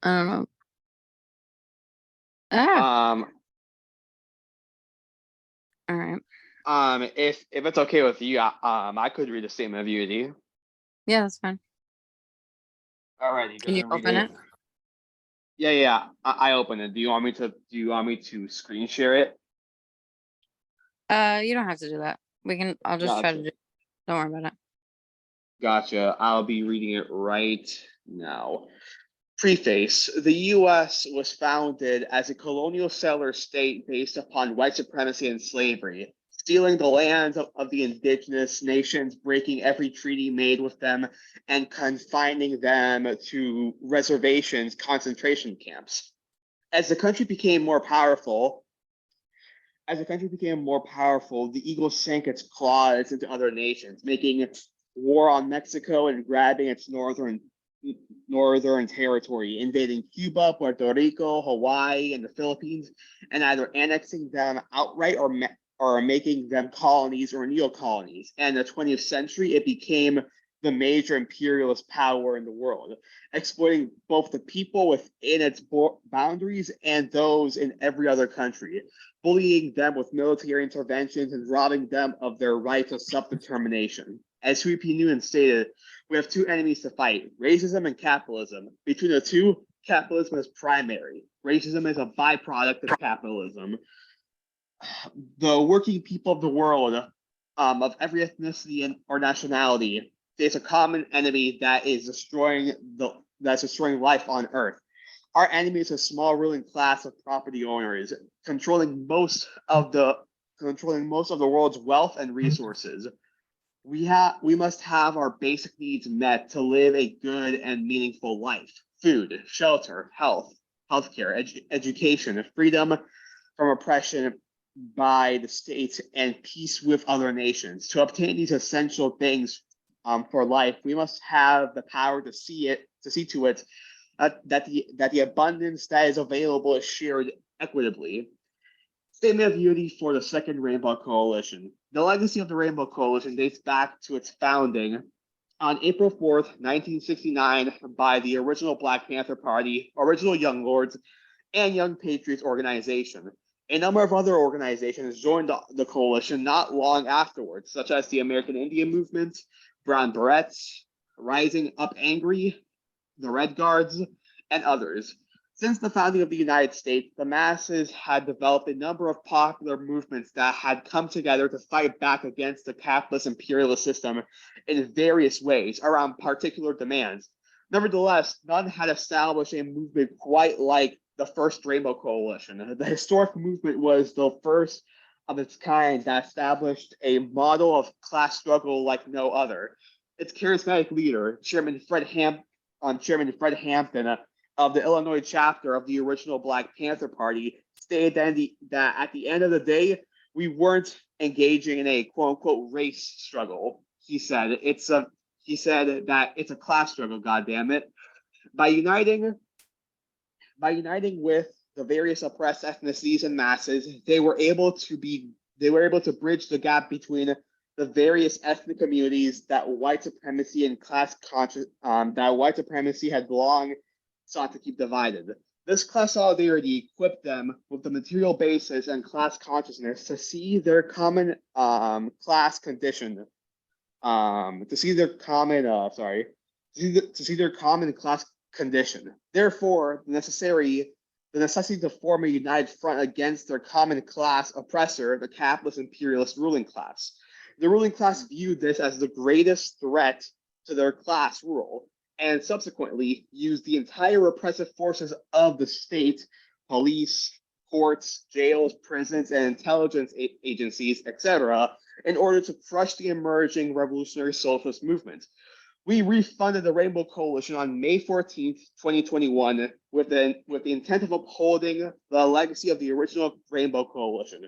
I don't know. Ah, Um, all right. if it's okay with you, I could read the Statement of Unity. Yeah, that's fine. Alrighty, Can you gonna read open it. it? Yeah, yeah, I opened it. Do you want me to screen share it? You don't have to do that. I'll just try to Gotcha. do. Don't worry about it. Gotcha. I'll be reading it right now. Preface: The U.S. was founded as a colonial settler state based upon white supremacy and slavery, stealing the lands of the indigenous nations, breaking every treaty made with them, and confining them to reservations, concentration camps. As the country became more powerful, as the country became more powerful, the eagle sank its claws into other nations, making war on Mexico and grabbing its northern territory, invading Cuba, Puerto Rico, Hawaii, and the Philippines, and either annexing them outright or making them colonies or neo-colonies. And in the 20th century, it became the major imperialist power in the world, exploiting both the people within its boundaries and those in every other country, bullying them with military interventions and robbing them of their right of self-determination. As Hui Nguyen stated, we have two enemies to fight: racism and capitalism. Between the two, capitalism is primary. Racism is a byproduct of capitalism. The working people of the world, of every ethnicity or nationality, face a common enemy that's destroying life on Earth. Our enemy is a small ruling class of property owners, controlling most of the world's wealth and resources. We must have our basic needs met to live a good and meaningful life: food, shelter, healthcare, education, freedom from oppression by the state, and peace with other nations. To obtain these essential things, for life, we must have the power to see to it that the abundance that is available is shared equitably. Statement of Unity for the Second Rainbow Coalition. The legacy of the Rainbow Coalition dates back to its founding on April 4th, 1969, by the original Black Panther Party, original Young Lords, and Young Patriots organization. A number of other organizations joined the coalition not long afterwards, such as the American Indian Movement, Brown Berets, Rising Up Angry, the Red Guards, and others. Since the founding of the United States, the masses had developed a number of popular movements that had come together to fight back against the capitalist imperialist system in various ways around particular demands. Nevertheless, none had established a movement quite like the first Rainbow Coalition. The historic movement was the first of its kind that established a model of class struggle like no other. Its charismatic leader, Chairman Fred Hampton, of the Illinois chapter of the original Black Panther Party, stated that at the end of the day, we weren't engaging in a quote unquote race struggle. He said that it's a class struggle, God damn it. By uniting by uniting with the various oppressed ethnicities and masses, they were able to bridge the gap between the various ethnic communities that white supremacy and that white supremacy had long sought to keep divided. This class solidarity equipped them with the material basis and class consciousness to see their common class condition, to see their common sorry, to see their common class condition. Therefore, the necessity to form a united front against their common class oppressor, the capitalist imperialist ruling class. The ruling class viewed this as the greatest threat to their class rule, and subsequently used the entire repressive forces of the state, police, courts, jails, prisons, and intelligence agencies, etc., in order to crush the emerging revolutionary socialist movement. We refunded the Rainbow Coalition on May 14th, 2021, with the intent of upholding the legacy of the original Rainbow Coalition.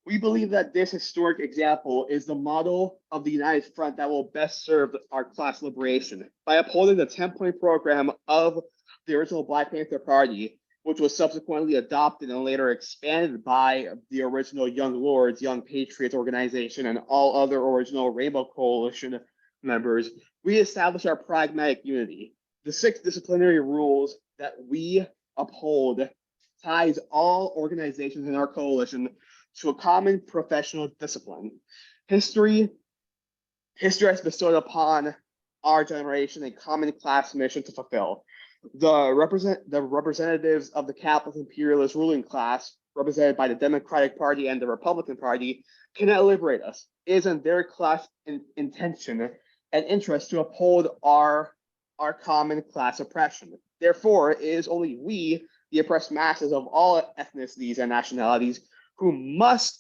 We believe that this historic example is the model of the United Front that will best serve our class liberation. By upholding the 10-point program of the original Black Panther Party, which was subsequently adopted and later expanded by the original Young Lords, Young Patriots organization, and all other original Rainbow Coalition members, we establish our pragmatic unity. The 6 disciplinary rules that we uphold ties all organizations in our coalition to a common professional discipline. History has bestowed upon our generation a common class mission to fulfill. The representatives of the capitalist imperialist ruling class, represented by the Democratic Party and the Republican Party, cannot liberate us. It is in their class intention and interest to uphold our common class oppression. Therefore, it is only we, the oppressed masses of all ethnicities and nationalities, who must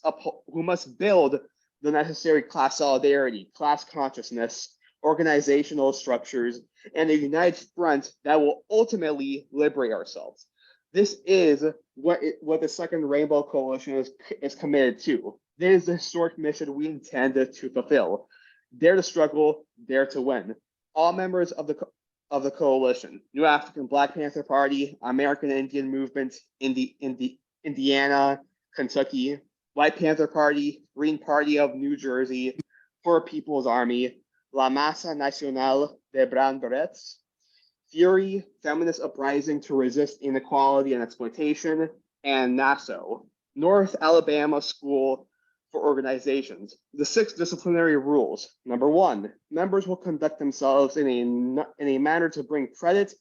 build the necessary class solidarity, class consciousness, organizational structures, and a united front that will ultimately liberate ourselves. This is what the Second Rainbow Coalition is committed to. This is the historic mission we intend to fulfill. Dare to struggle, dare to win. All members of the coalition, New African Black Panther Party, American Indian Movement, Indiana, Kentucky, White Panther Party, Green Party of New Jersey, Poor People's Army, La Masa Nacional de Brown Berets, Fury, Feminist Uprising to Resist Inequality and Exploitation, and NASO, North Alabama School for Organizations. The 6 disciplinary rules. Number 1, members will conduct themselves in a manner to bring credit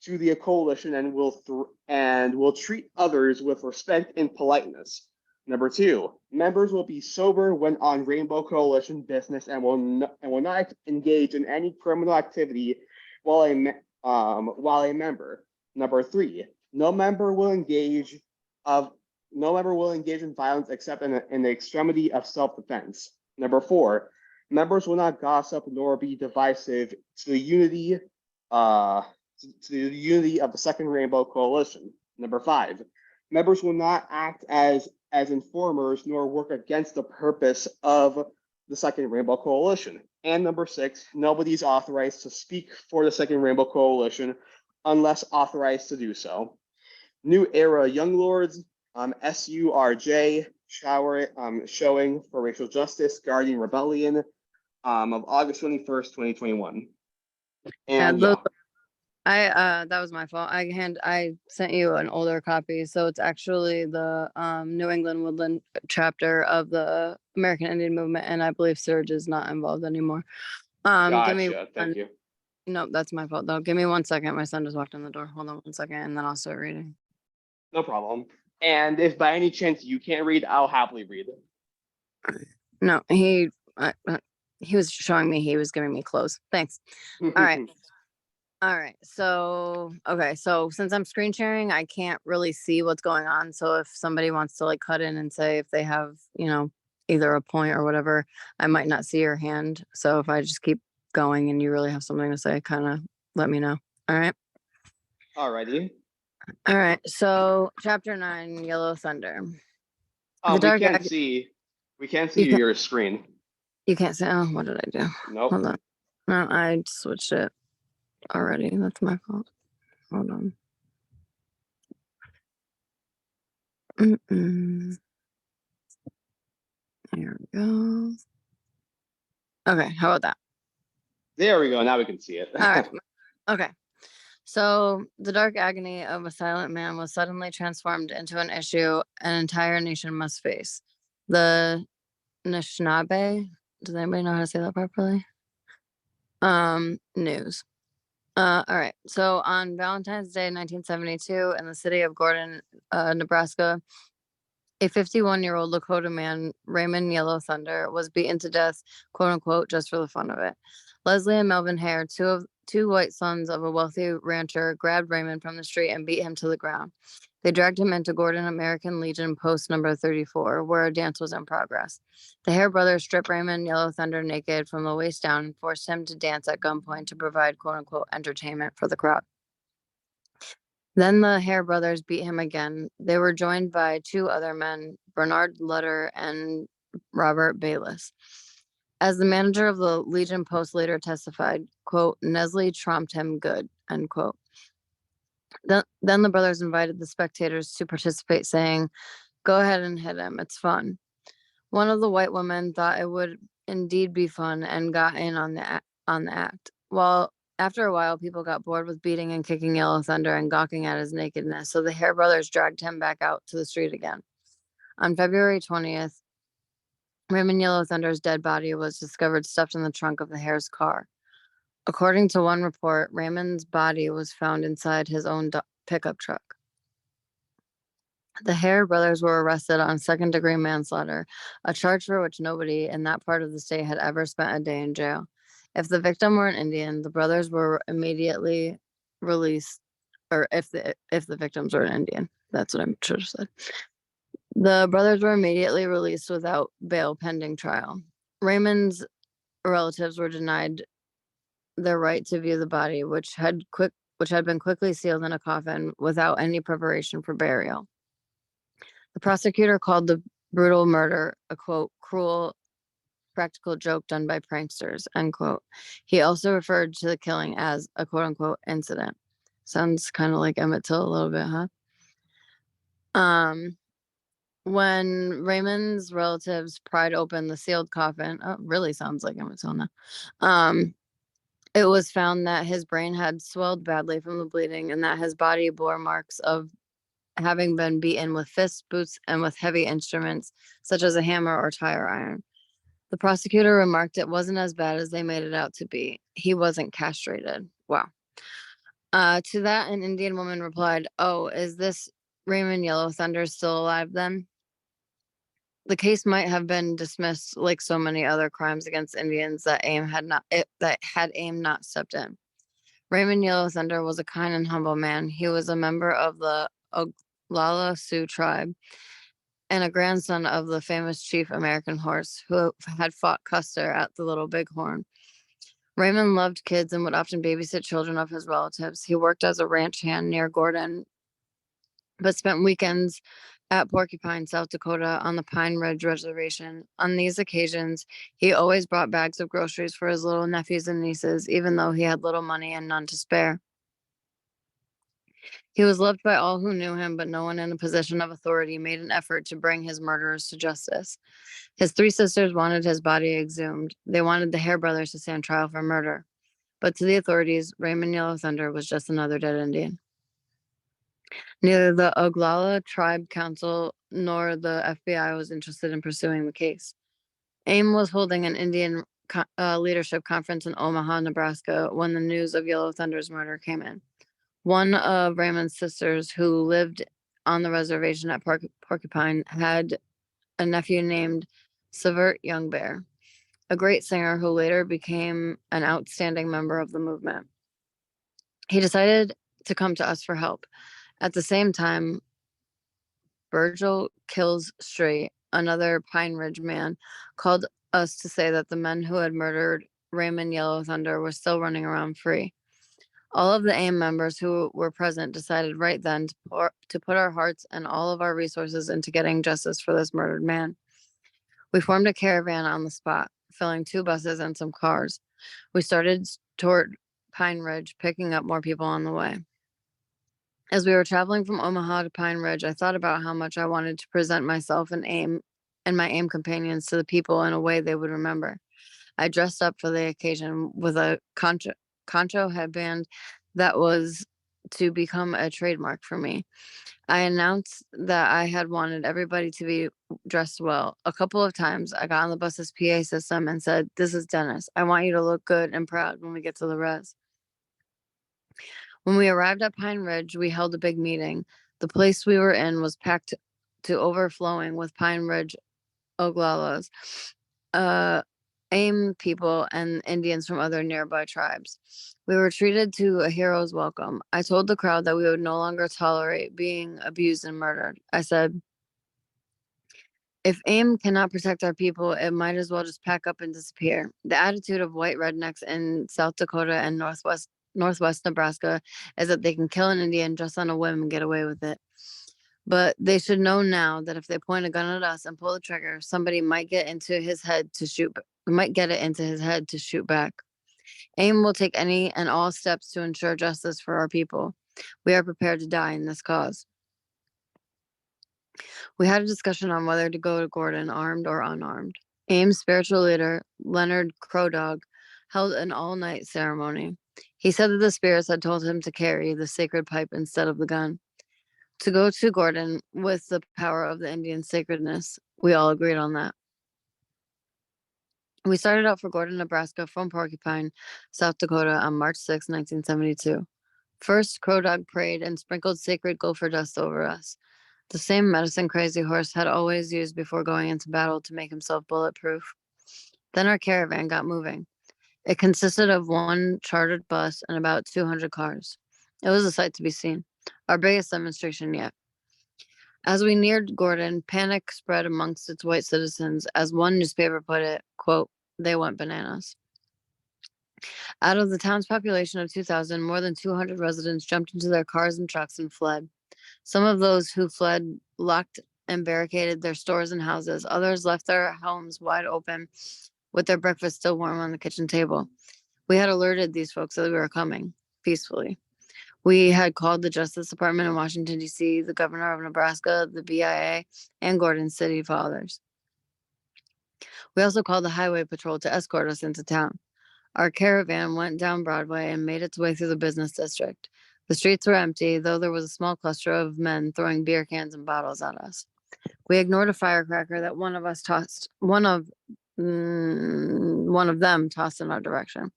to the coalition and will treat others with respect and politeness. Number 2, members will be sober when on Rainbow Coalition business and will not engage in any criminal activity while a member. Number 3, no member will engage in violence except in the extremity of self-defense. Number 4, members will not gossip nor be divisive to the unity of the Second Rainbow Coalition. Number 5, members will not act as informers nor work against the purpose of the Second Rainbow Coalition. And number 6, nobody is authorized to speak for the Second Rainbow Coalition unless authorized to do so. New Era Young Lords, SURJ, showing for racial justice, guarding rebellion, of August 21st, 2021. And that was my fault. I sent you an older copy, so it's actually the New England Woodland chapter of the American Indian Movement, and I believe Surge is not involved anymore. Give me Thank you. No, that's my fault though. Give me 1 second. My son just walked in the door. Hold on 1 second, and then I'll start reading. No problem. And if by any chance you can't read, I'll happily read it. No, he was showing me. He was giving me clothes. Thanks. All right. All right. So, okay. So since I'm screen sharing, I can't really see what's going on. So if somebody wants to like cut in and say if they have, either a point or whatever, I might not see your hand. So if I just keep going and you really have something to say, kind of let me know. All right. Alrighty. All right. So chapter 9, Yellow Thunder. We can't see your screen. You can't say, oh, what did I do? Nope. Hold on. No, I switched it already. That's my fault. Hold on. There we go. Okay, how about that? There we go. Now we can see it. All right. Okay. So the dark agony of a silent man was suddenly transformed into an issue an entire nation must face. The Anishinaabe, does anybody know how to say that properly? News. All right. So on Valentine's Day, 1972, in the city of Gordon, Nebraska, a 51-year-old Lakota man, Raymond Yellow Thunder, was beaten to death, quote unquote, just for the fun of it. Leslie and Melvin Hare, two white sons of a wealthy rancher, grabbed Raymond from the street and beat him to the ground. They dragged him into Gordon American Legion post number 34, where a dance was in progress. The Hare brothers stripped Raymond Yellow Thunder naked from the waist down and forced him to dance at gunpoint to provide quote unquote entertainment for the crowd. Then the Hare brothers beat him again. They were joined by 2 other men, Bernard Lutter and Robert Bayless. As the manager of the Legion Post later testified, quote, Nestle trumped him good, end quote. Then the brothers invited the spectators to participate, saying, go ahead and hit him. It's fun. One of the white women thought it would indeed be fun and got in on the act. While After a while, people got bored with beating and kicking Yellow Thunder and gawking at his nakedness, so the Hare brothers dragged him back out to the street again. On February 20th, Raymond Yellow Thunder's dead body was discovered stuffed in the trunk of the Hare's car. According to one report, Raymond's body was found inside his own pickup truck. The Hare brothers were arrested on second-degree manslaughter, a charge for which nobody in that part of the state had ever spent a day in jail. If the victim were an Indian, the brothers were immediately released, or if the victims were an Indian, that's what I should have said. The brothers were immediately released without bail pending trial. Raymond's relatives were denied their right to view the body, which had been quickly sealed in a coffin without any preparation for burial. The prosecutor called the brutal murder a, quote, cruel practical joke done by pranksters, end quote. He also referred to the killing as a quote unquote incident. Sounds kind of like Emmett Till a little bit, huh? When Raymond's relatives pried open the sealed coffin, oh, really sounds like Emmett Till now. It was found that his brain had swelled badly from the bleeding and that his body bore marks of having been beaten with fists, boots, and with heavy instruments such as a hammer or tire iron. The prosecutor remarked it wasn't as bad as they made it out to be. He wasn't castrated. Wow. To that, an Indian woman replied, "Oh, is this Raymond Yellow Thunder still alive then?" The case might have been dismissed like so many other crimes against Indians that had AIM not stepped in. Raymond Yellow Thunder was a kind and humble man. He was a member of the Oglala Sioux tribe and a grandson of the famous chief American Horse who had fought Custer at the Little Bighorn. Raymond loved kids and would often babysit children of his relatives. He worked as a ranch hand near Gordon, but spent weekends at Porcupine, South Dakota on the Pine Ridge Reservation. On these occasions, he always brought bags of groceries for his little nephews and nieces, even though he had little money and none to spare. He was loved by all who knew him, but no one in a position of authority made an effort to bring his murderers to justice. His three sisters wanted his body exhumed. They wanted the Hare brothers to stand trial for murder. But to the authorities, Raymond Yellow Thunder was just another dead Indian. Neither the Oglala Tribe Council nor the FBI was interested in pursuing the case. AIM was holding an Indian leadership conference in Omaha, Nebraska, when the news of Yellow Thunder's murder came in. One of Raymond's sisters, who lived on the reservation at Porcupine, had a nephew named Severt Young Bear, a great singer who later became an outstanding member of the movement. He decided to come to us for help. At the same time, Virgil Kills Straight, another Pine Ridge man, called us to say that the men who had murdered Raymond Yellow Thunder were still running around free. All of the AIM members who were present decided right then to put our hearts and all of our resources into getting justice for this murdered man. We formed a caravan on the spot, filling 2 buses and some cars. We started toward Pine Ridge, picking up more people on the way. As we were traveling from Omaha to Pine Ridge, I thought about how much I wanted to present myself and my AIM companions to the people in a way they would remember. I dressed up for the occasion with a concho headband that was to become a trademark for me. I announced that I had wanted everybody to be dressed well. A couple of times I got on the bus's PA system and said, "This is Dennis. I want you to look good and proud when we get to the res." When we arrived at Pine Ridge, we held a big meeting. The place we were in was packed to overflowing with Pine Ridge Oglalas, AIM people, and Indians from other nearby tribes. We were treated to a hero's welcome. I told the crowd that we would no longer tolerate being abused and murdered. I said, "If AIM cannot protect our people, it might as well just pack up and disappear." The attitude of white rednecks in South Dakota and Northwest Nebraska is that they can kill an Indian just on a whim and get away with it. But they should know now that if they point a gun at us and pull the trigger, somebody might get it into his head to shoot back. AIM will take any and all steps to ensure justice for our people. We are prepared to die in this cause. We had a discussion on whether to go to Gordon armed or unarmed. AIM's spiritual leader, Leonard Crow Dog, held an all-night ceremony. He said that the spirits had told him to carry the sacred pipe instead of the gun, to go to Gordon with the power of the Indian sacredness. We all agreed on that. We started out for Gordon, Nebraska from Porcupine, South Dakota on March 6, 1972. First, Crow Dog prayed and sprinkled sacred gopher dust over us. The same medicine Crazy Horse had always used before going into battle to make himself bulletproof. Then our caravan got moving. It consisted of one chartered bus and about 200 cars. It was a sight to be seen, our biggest demonstration yet. As we neared Gordon, panic spread amongst its white citizens. As one newspaper put it, quote, they went bananas. Out of the town's population of 2,000, more than 200 residents jumped into their cars and trucks and fled. Some of those who fled locked and barricaded their stores and houses. Others left their homes wide open with their breakfast still warm on the kitchen table. We had alerted these folks that we were coming peacefully. We had called the Justice Department in Washington, D.C., the governor of Nebraska, the BIA, and Gordon City Fathers. We also called the highway patrol to escort us into town. Our caravan went down Broadway and made its way through the business district. The streets were empty, though there was a small cluster of men throwing beer cans and bottles at us. We ignored a firecracker that one of them tossed in our direction.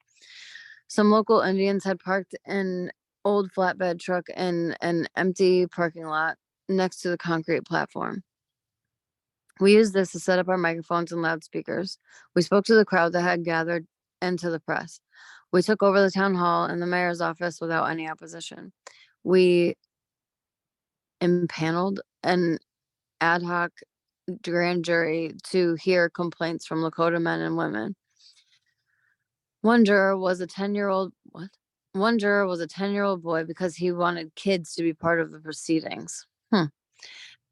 Some local Indians had parked an old flatbed truck in an empty parking lot next to the concrete platform. We used this to set up our microphones and loudspeakers. We spoke to the crowd that had gathered and to the press. We took over the town hall and the mayor's office without any opposition. We impaneled an ad hoc grand jury to hear complaints from Lakota men and women. One juror was a 10-year-old what? One juror was a 10-year-old boy because he wanted kids to be part of the proceedings.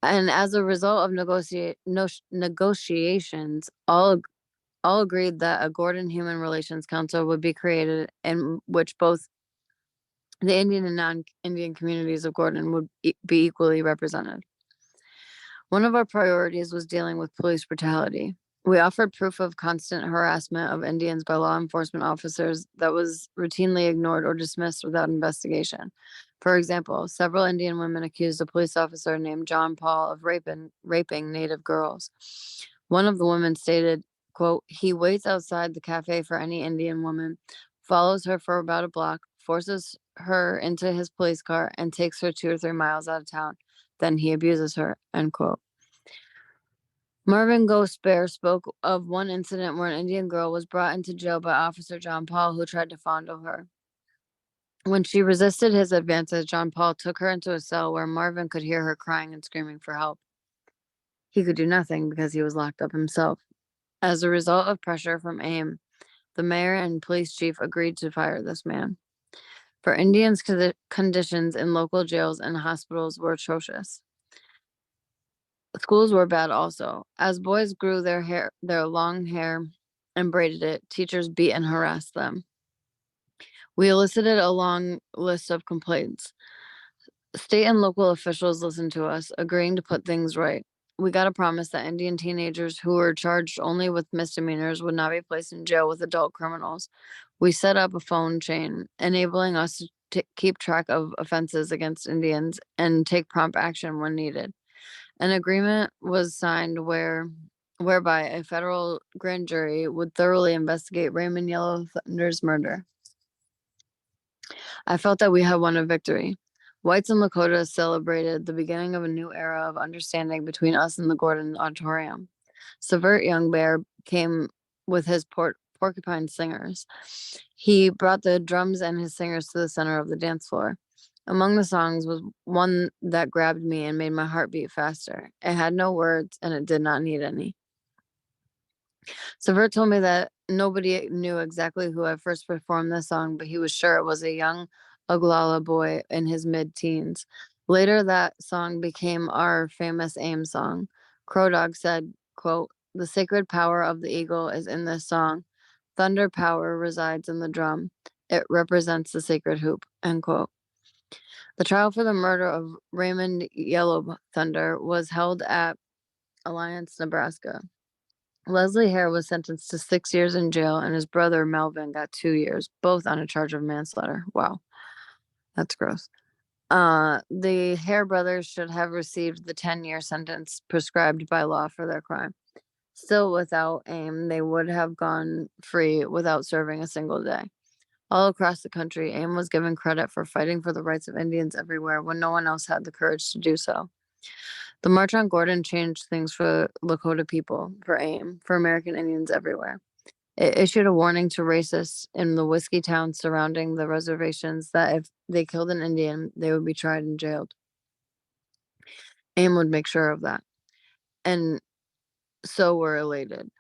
And as a result of negotiations, all agreed that a Gordon Human Relations Council would be created in which both the Indian and non-Indian communities of Gordon would be equally represented. One of our priorities was dealing with police brutality. We offered proof of constant harassment of Indians by law enforcement officers that was routinely ignored or dismissed without investigation. For example, several Indian women accused a police officer named John Paul of raping Native girls. One of the women stated, quote, he waits outside the cafe for any Indian woman, follows her for about a block, forces her into his police car, and takes her 2 or 3 miles out of town. Then he abuses her, end quote. Marvin Ghost Bear spoke of one incident where an Indian girl was brought into jail by Officer John Paul, who tried to fondle her. When she resisted his advances, John Paul took her into a cell where Marvin could hear her crying and screaming for help. He could do nothing because he was locked up himself. As a result of pressure from AIM, the mayor and police chief agreed to fire this man. For Indians, conditions in local jails and hospitals were atrocious. Schools were bad also. As boys grew their long hair, and braided it, teachers beat and harassed them. We elicited a long list of complaints. State and local officials listened to us, agreeing to put things right. We got a promise that Indian teenagers who were charged only with misdemeanors would not be placed in jail with adult criminals. We set up a phone chain, enabling us to keep track of offenses against Indians and take prompt action when needed. An agreement was signed whereby a federal grand jury would thoroughly investigate Raymond Yellow Thunder's murder. I felt that we had won a victory. Whites and Lakotas celebrated the beginning of a new era of understanding between us and the Gordon Auditorium. Severt Young Bear came with his porcupine singers. He brought the drums and his singers to the center of the dance floor. Among the songs was one that grabbed me and made my heart beat faster. It had no words and it did not need any. Severt told me that nobody knew exactly who had first performed this song, but he was sure it was a young Oglala boy in his mid-teens. Later, that song became our famous AIM song. Crow Dog said, quote, the sacred power of the eagle is in this song. Thunder power resides in the drum. It represents the sacred hoop, end quote. The trial for the murder of Raymond Yellow Thunder was held at Alliance, Nebraska. Leslie Hare was sentenced to 6 years in jail, and his brother Melvin got 2 years, both on a charge of manslaughter. Wow, that's gross. The Hare brothers should have received the 10-year sentence prescribed by law for their crime. Still, without aim, they would have gone free without serving a single day. All across the country, AIM was given credit for fighting for the rights of Indians everywhere when no one else had the courage to do so. The March on Gordon changed things for Lakota people, for AIM, for American Indians everywhere. It issued a warning to racists in the whiskey towns surrounding the reservations that if they killed an Indian, they would be tried and jailed. AIM would make sure of that. And so were elated.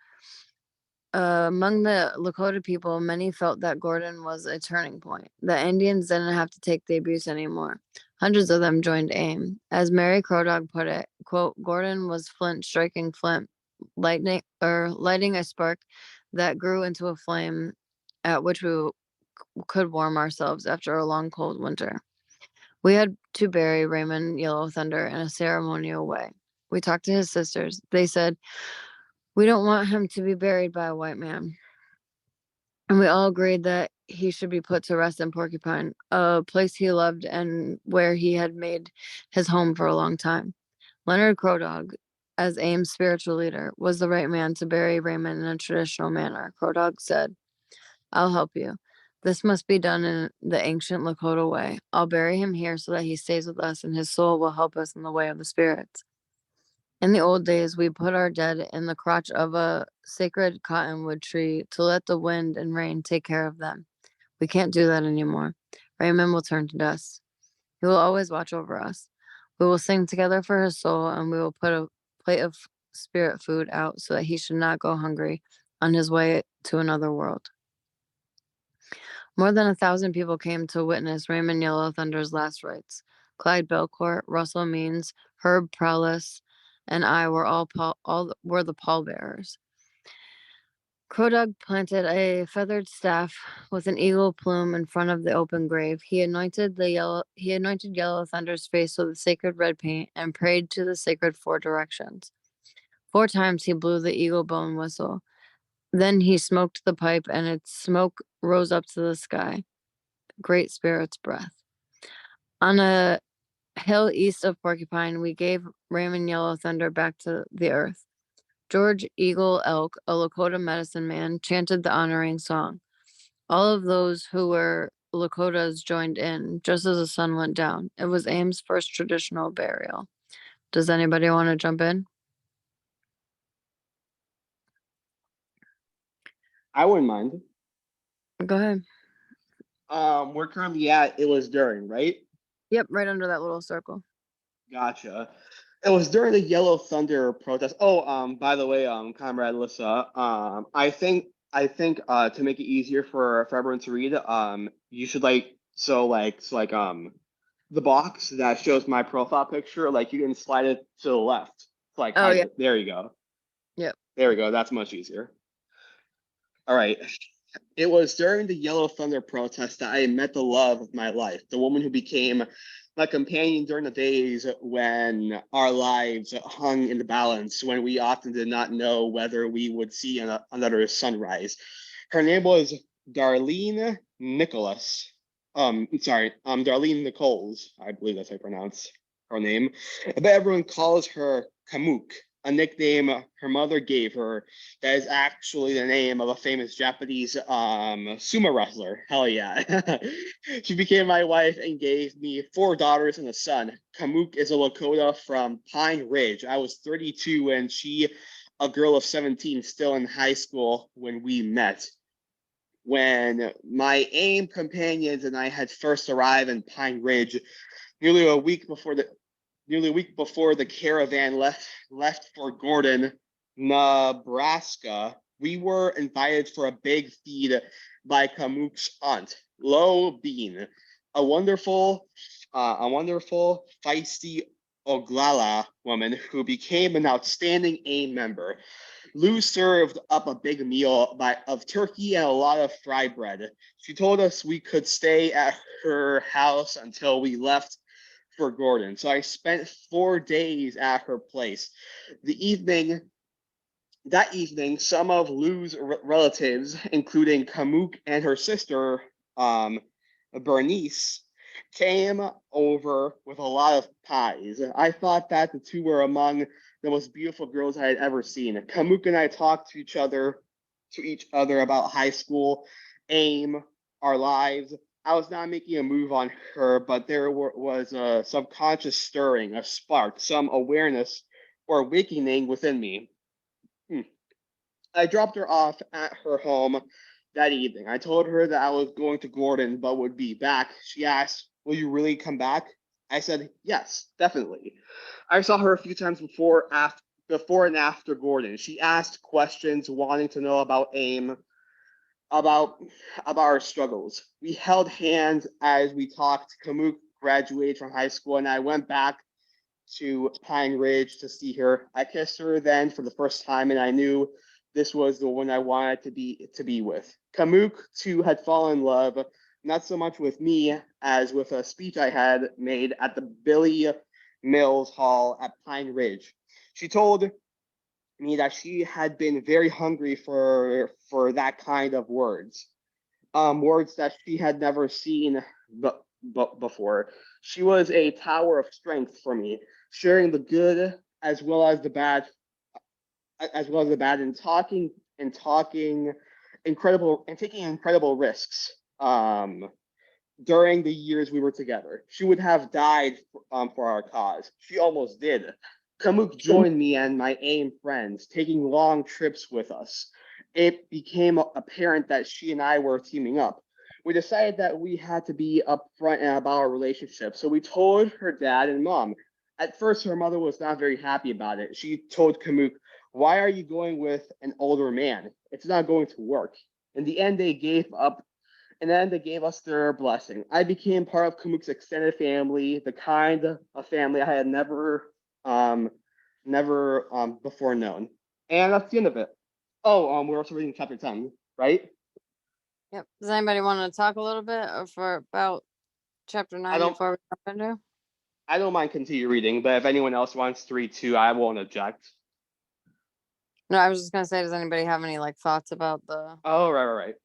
Among the Lakota people, many felt that Gordon was a turning point. The Indians didn't have to take the abuse anymore. Hundreds of them joined AIM. As Mary Crow Dog put it, quote, Gordon was flint striking flint, lighting a spark that grew into a flame at which we could warm ourselves after a long cold winter. We had to bury Raymond Yellow Thunder in a ceremonial way. We talked to his sisters. They said, we don't want him to be buried by a white man. And we all agreed that he should be put to rest in Porcupine, a place he loved and where he had made his home for a long time. Leonard Crow Dog, as AIM's spiritual leader, was the right man to bury Raymond in a traditional manner. Crow Dog said, I'll help you. This must be done in the ancient Lakota way. I'll bury him here so that he stays with us and his soul will help us in the way of the spirits. In the old days, we put our dead in the crotch of a sacred cottonwood tree to let the wind and rain take care of them. We can't do that anymore. Raymond will turn to dust. He will always watch over us. We will sing together for his soul, and we will put a plate of spirit food out so that he should not go hungry on his way to another world. More than 1,000 people came to witness Raymond Yellow Thunder's last rites. Clyde Belcourt, Russell Means, Herb Prowlis, and I were all were the pallbearers. Crow Dog planted a feathered staff with an eagle plume in front of the open grave. He anointed Yellow Thunder's face with the sacred red paint and prayed to the sacred 4 directions. 4 times he blew the eagle bone whistle. Then he smoked the pipe, and its smoke rose up to the sky. Great Spirit's breath. On a hill east of Porcupine, we gave Raymond Yellow Thunder back to the earth. George Eagle Elk, a Lakota medicine man, chanted the honoring song. All of those who were Lakotas joined in just as the sun went down. It was AIM's first traditional burial. Does anybody want to jump in? I wouldn't mind. Go ahead. We're currently at it was during, right? Yep, right under that little circle. Gotcha. It was during the Yellow Thunder protest. Oh, by the way, Comrade Lissa, I think to make it easier for everyone to read, you should the box that shows my profile picture, like you can slide it to the left. Like Oh hide yeah. it. There you go. Yep. There we go. That's much easier. All right. It was during the Yellow Thunder protest that I met the love of my life, the woman who became my companion during the days when our lives hung in the balance, when we often did not know whether we would see another sunrise. Her name was Darlene Nicholas. Darlene Nichols, I believe that's how I pronounce her name. But everyone calls her Kamuk, a nickname her mother gave her that is actually the name of a famous Japanese sumo wrestler. Hell yeah. She became my wife and gave me 4 daughters and a son. Kamuk is a Lakota from Pine Ridge. I was 32 and she a girl of 17 still in high school when we met. When my AIM companions and I had first arrived in Pine Ridge, nearly a week before the caravan left for Gordon, Nebraska, we were invited for a big feed by Kamuk's aunt, Lo Bean, a wonderful, feisty Oglala woman who became an outstanding AIM member. Lou served up a big meal of turkey and a lot of fry bread. She told us we could stay at her house until we left for Gordon. So I spent 4 days at her place. The evening That evening, some of Lou's relatives, including Kamuk and her sister, Bernice, came over with a lot of pies. I thought that the two were among the most beautiful girls I had ever seen. Kamuk and I talked to each other about high school, aim, our lives. I was not making a move on her, but was a subconscious stirring, a spark, some awareness or awakening within me. Hmm. I dropped her off at her home that evening. I told her that I was going to Gordon but would be back. She asked, "Will you really come back?" I said, "Yes, definitely." I saw her a few times before and after Gordon. She asked questions, wanting to know about AIM, about about our struggles. We held hands as we talked. Kamuk graduated from high school, and I went back to Pine Ridge to see her. I kissed her then for the first time, and I knew this was the one I wanted to be with. Kamuk too had fallen in love, not so much with me as with a speech I had made at the Billy Mills Hall at Pine Ridge. She told me that she had been very hungry for that kind of words, words that she had never seen before. She was a tower of strength for me, sharing the good as well as the bad, and talking incredible and taking incredible risks. During the years we were together, she would have died for our cause. She almost did. Kamuk joined me and my AIM friends, taking long trips with us. It became apparent that she and I were teaming up. We decided that we had to be upfront about our relationship, so we told her dad and mom. At first, her mother was not very happy about it. She told Kamuk, "Why are you going with an older man? It's not going to work." In the end, they gave up, and then they gave us their blessing. I became part of Kamuk's extended family, the kind of family I had never before known. And that's the end of it. Oh, we're also reading chapter 10, right? Yep. Does anybody want to talk a little bit for about chapter I 9 don't before we jump into? I don't mind continue reading, but if anyone else wants to read too, I won't object. No, I was just gonna say, does anybody have any like thoughts about the Oh, right.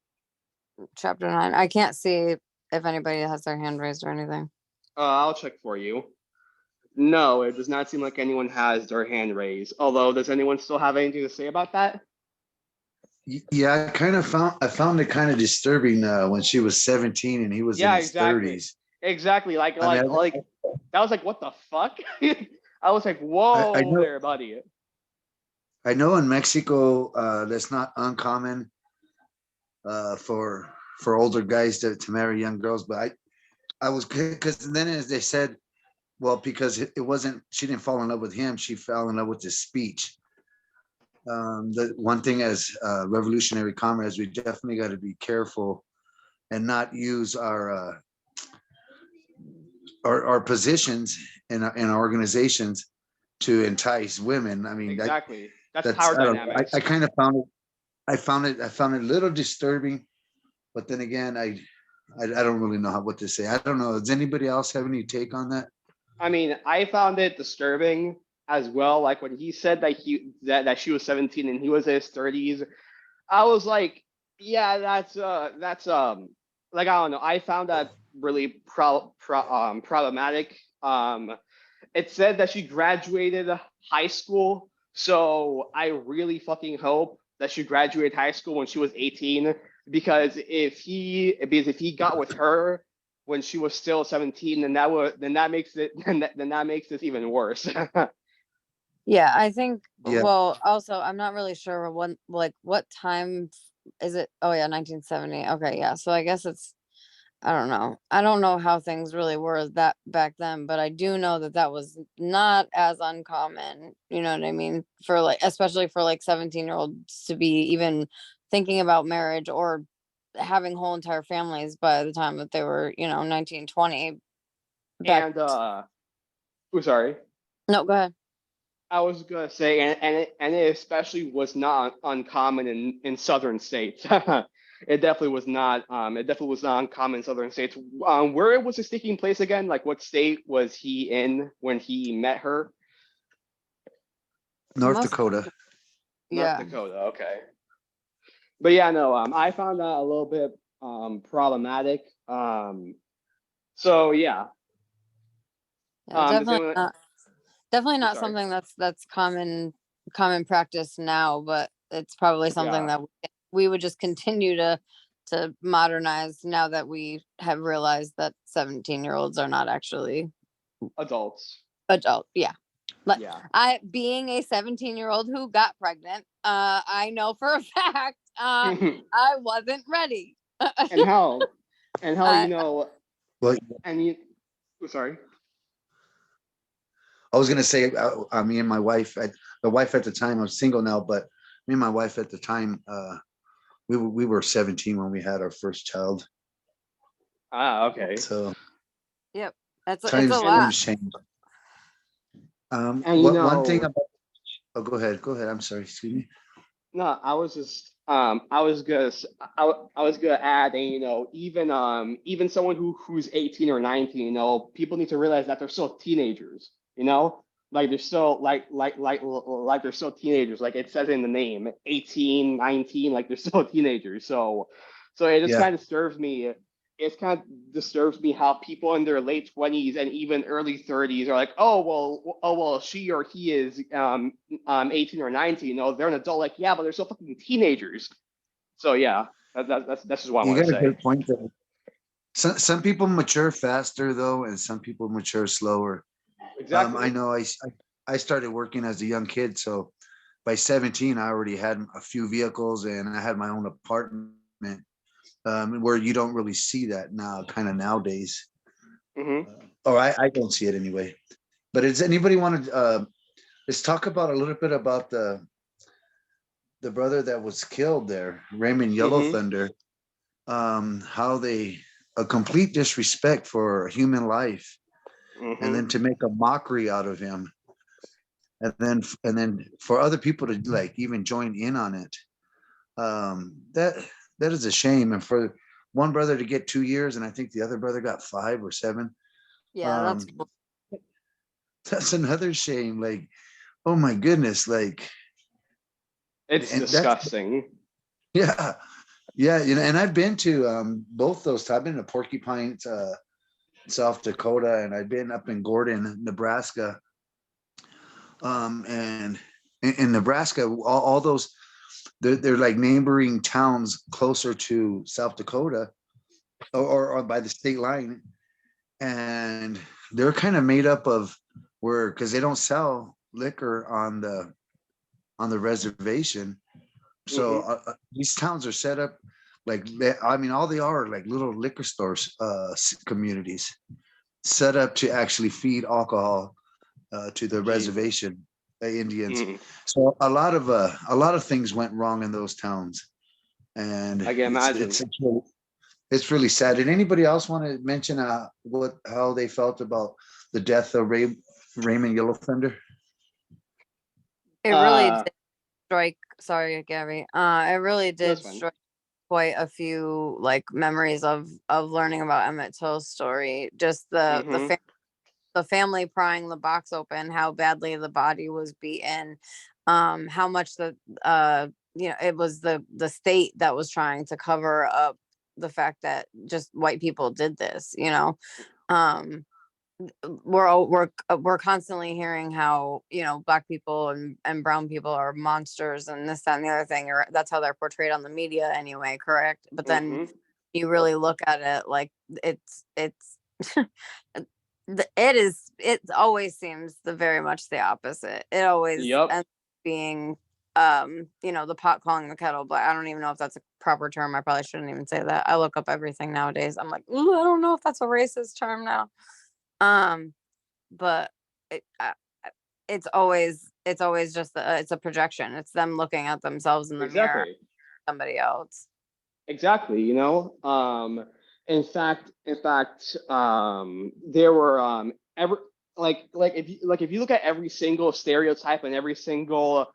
chapter 9? I can't see if anybody has their hand raised or anything. I'll check for you. No, it does not seem like anyone has their hand raised. Although, does anyone still have anything to say about that? Yeah, I found it kind of disturbing when she was 17 and he was in Yeah, his exactly. 30s. Exactly. I mean, That was like, what the fuck? I was like, I whoa know there, buddy. in Mexico that's not uncommon for older guys to marry young girls, but I was, because then as they said, well, because it wasn't, she didn't fall in love with him, she fell in love with his speech. The one thing as revolutionary comrades, we definitely got to be careful and not use our positions in our organizations to entice women. I mean, Exactly. That's that's, power I don't know. dynamics. I kind of found it. I found it a little disturbing, but then again, I don't really know what to say. I don't know. Does anybody else have any take on that? I mean, I found it disturbing as well. Like when he said that she was 17 and he was in his 30s, I was like, yeah, that's like, I don't know. I found that really problematic. It said that she graduated high school, so I really fucking hope that she graduated high school when she was 18, because if he got with her when she was still 17, then that makes it then that makes this even worse. Yeah, I think. Yeah, Well, also, I'm not really sure what time is it? Oh yeah, 1970. Okay, yeah. So I guess it's. I don't know. I don't know how things really were that back then, but I do know that that was not as uncommon. You know what I mean? For like, especially for like 17-year-olds to be even thinking about marriage or having whole entire families by the time that they were, 19, 20. Back. And oh, sorry. No, go ahead. I was gonna say, and it especially was not uncommon in southern states. It definitely was not. It definitely was not uncommon in southern states. Where was this taking place again? Like, what state was he in when he met her? North Most. Dakota. Yeah. Dakota. Okay. But yeah, no, I found that a little bit problematic. So yeah, Yeah, the same with, definitely I'm not sorry. something that's common practice now, but it's probably something Yeah, that we would just continue to modernize now that we have realized that 17-year-olds are not actually adults. adult. Yeah. But Yeah. I, being a 17-year-old who got pregnant, I know for a fact and I wasn't ready. how, and how I, Well, and you. Oh, sorry. I was gonna say, me and my wife, the wife at the time, I'm single now, but me and my wife at the time, we were 17 when we had our first child. Ah, okay. So yep. It's a times And lot. times change. and What one thing about? Oh, go ahead. Go ahead. I'm sorry. Excuse me. no, I was just I was gonna I was gonna add, and even someone who's 18 or 19, people need to realize that they're still teenagers. Like they're still like they're still teenagers. Like it says in the name, 18, 19, like they're still teenagers. So it just Yeah. kind of disturbs me. It kind of disturbs me how people in their late 20s and even early 30s are like, oh well, she or he is 18 or 19. No, they're an adult. Like, yeah, but they're still fucking teenagers. So yeah, that's just what I You want to got a say. good point there. Some people mature faster though, and some people mature slower. I Exactly. know I started working as a young kid, so by 17 I already had a few vehicles and I had my own apartment, where you don't really see that now, kind of nowadays. Hmm. Or I don't see it anyway. But does anybody want to let's talk about a little bit about the brother that was killed there, Raymond Yellow Hmm. Thunder, how they a complete disrespect for human life, and Hmm. then to make a mockery out of him, and then for other people to like even join in on it. That is a shame, and for one brother to get 2 years, and I think the other brother got 5 or 7. Yeah, that's um that's another shame. Like, oh my goodness, like, It's and that's disgusting. yeah. Yeah, and I've been to both those. I've been to Porcupine, South Dakota, and I've been up in Gordon, Nebraska. And in Nebraska, all those they're like neighboring towns closer to South Dakota, or by the state line, and they're kind of made up of where, because they don't sell liquor on the reservation. So Hmm. these towns are set up like I mean, all they are like little liquor stores, communities set up to actually feed alcohol to the Jesus. reservation Indians. Mm. So a lot of things went wrong in those towns, and I can imagine. it's really sad. Did anybody else want to mention how they felt about the death of Raymond Yellow Thunder? it really Uh, did strike. Sorry, Gabby. It really no, it's did fine. strike quite a few like memories of learning about Emmett Till's story. Just Hmm. the family prying the box open, how badly the body was beaten, how much it was the state that was trying to cover up the fact that just white people did this. Um, we're constantly hearing how black people and brown people are monsters and this, that, and the other thing, or that's how they're portrayed on the media anyway, correct? But then Hmm. you really look at it like it's it always seems the very much the opposite. It always Yep. ends up being the pot calling the kettle black. I don't even know if that's a proper term. I probably shouldn't even say that. I look up everything nowadays. I'm like, ooh, I don't know if that's a racist term now. um but it, it's always just it's a projection. It's them looking at themselves in the mirror, Exactly. somebody else. Exactly. In fact, there were ever like if you look at every single stereotype and every single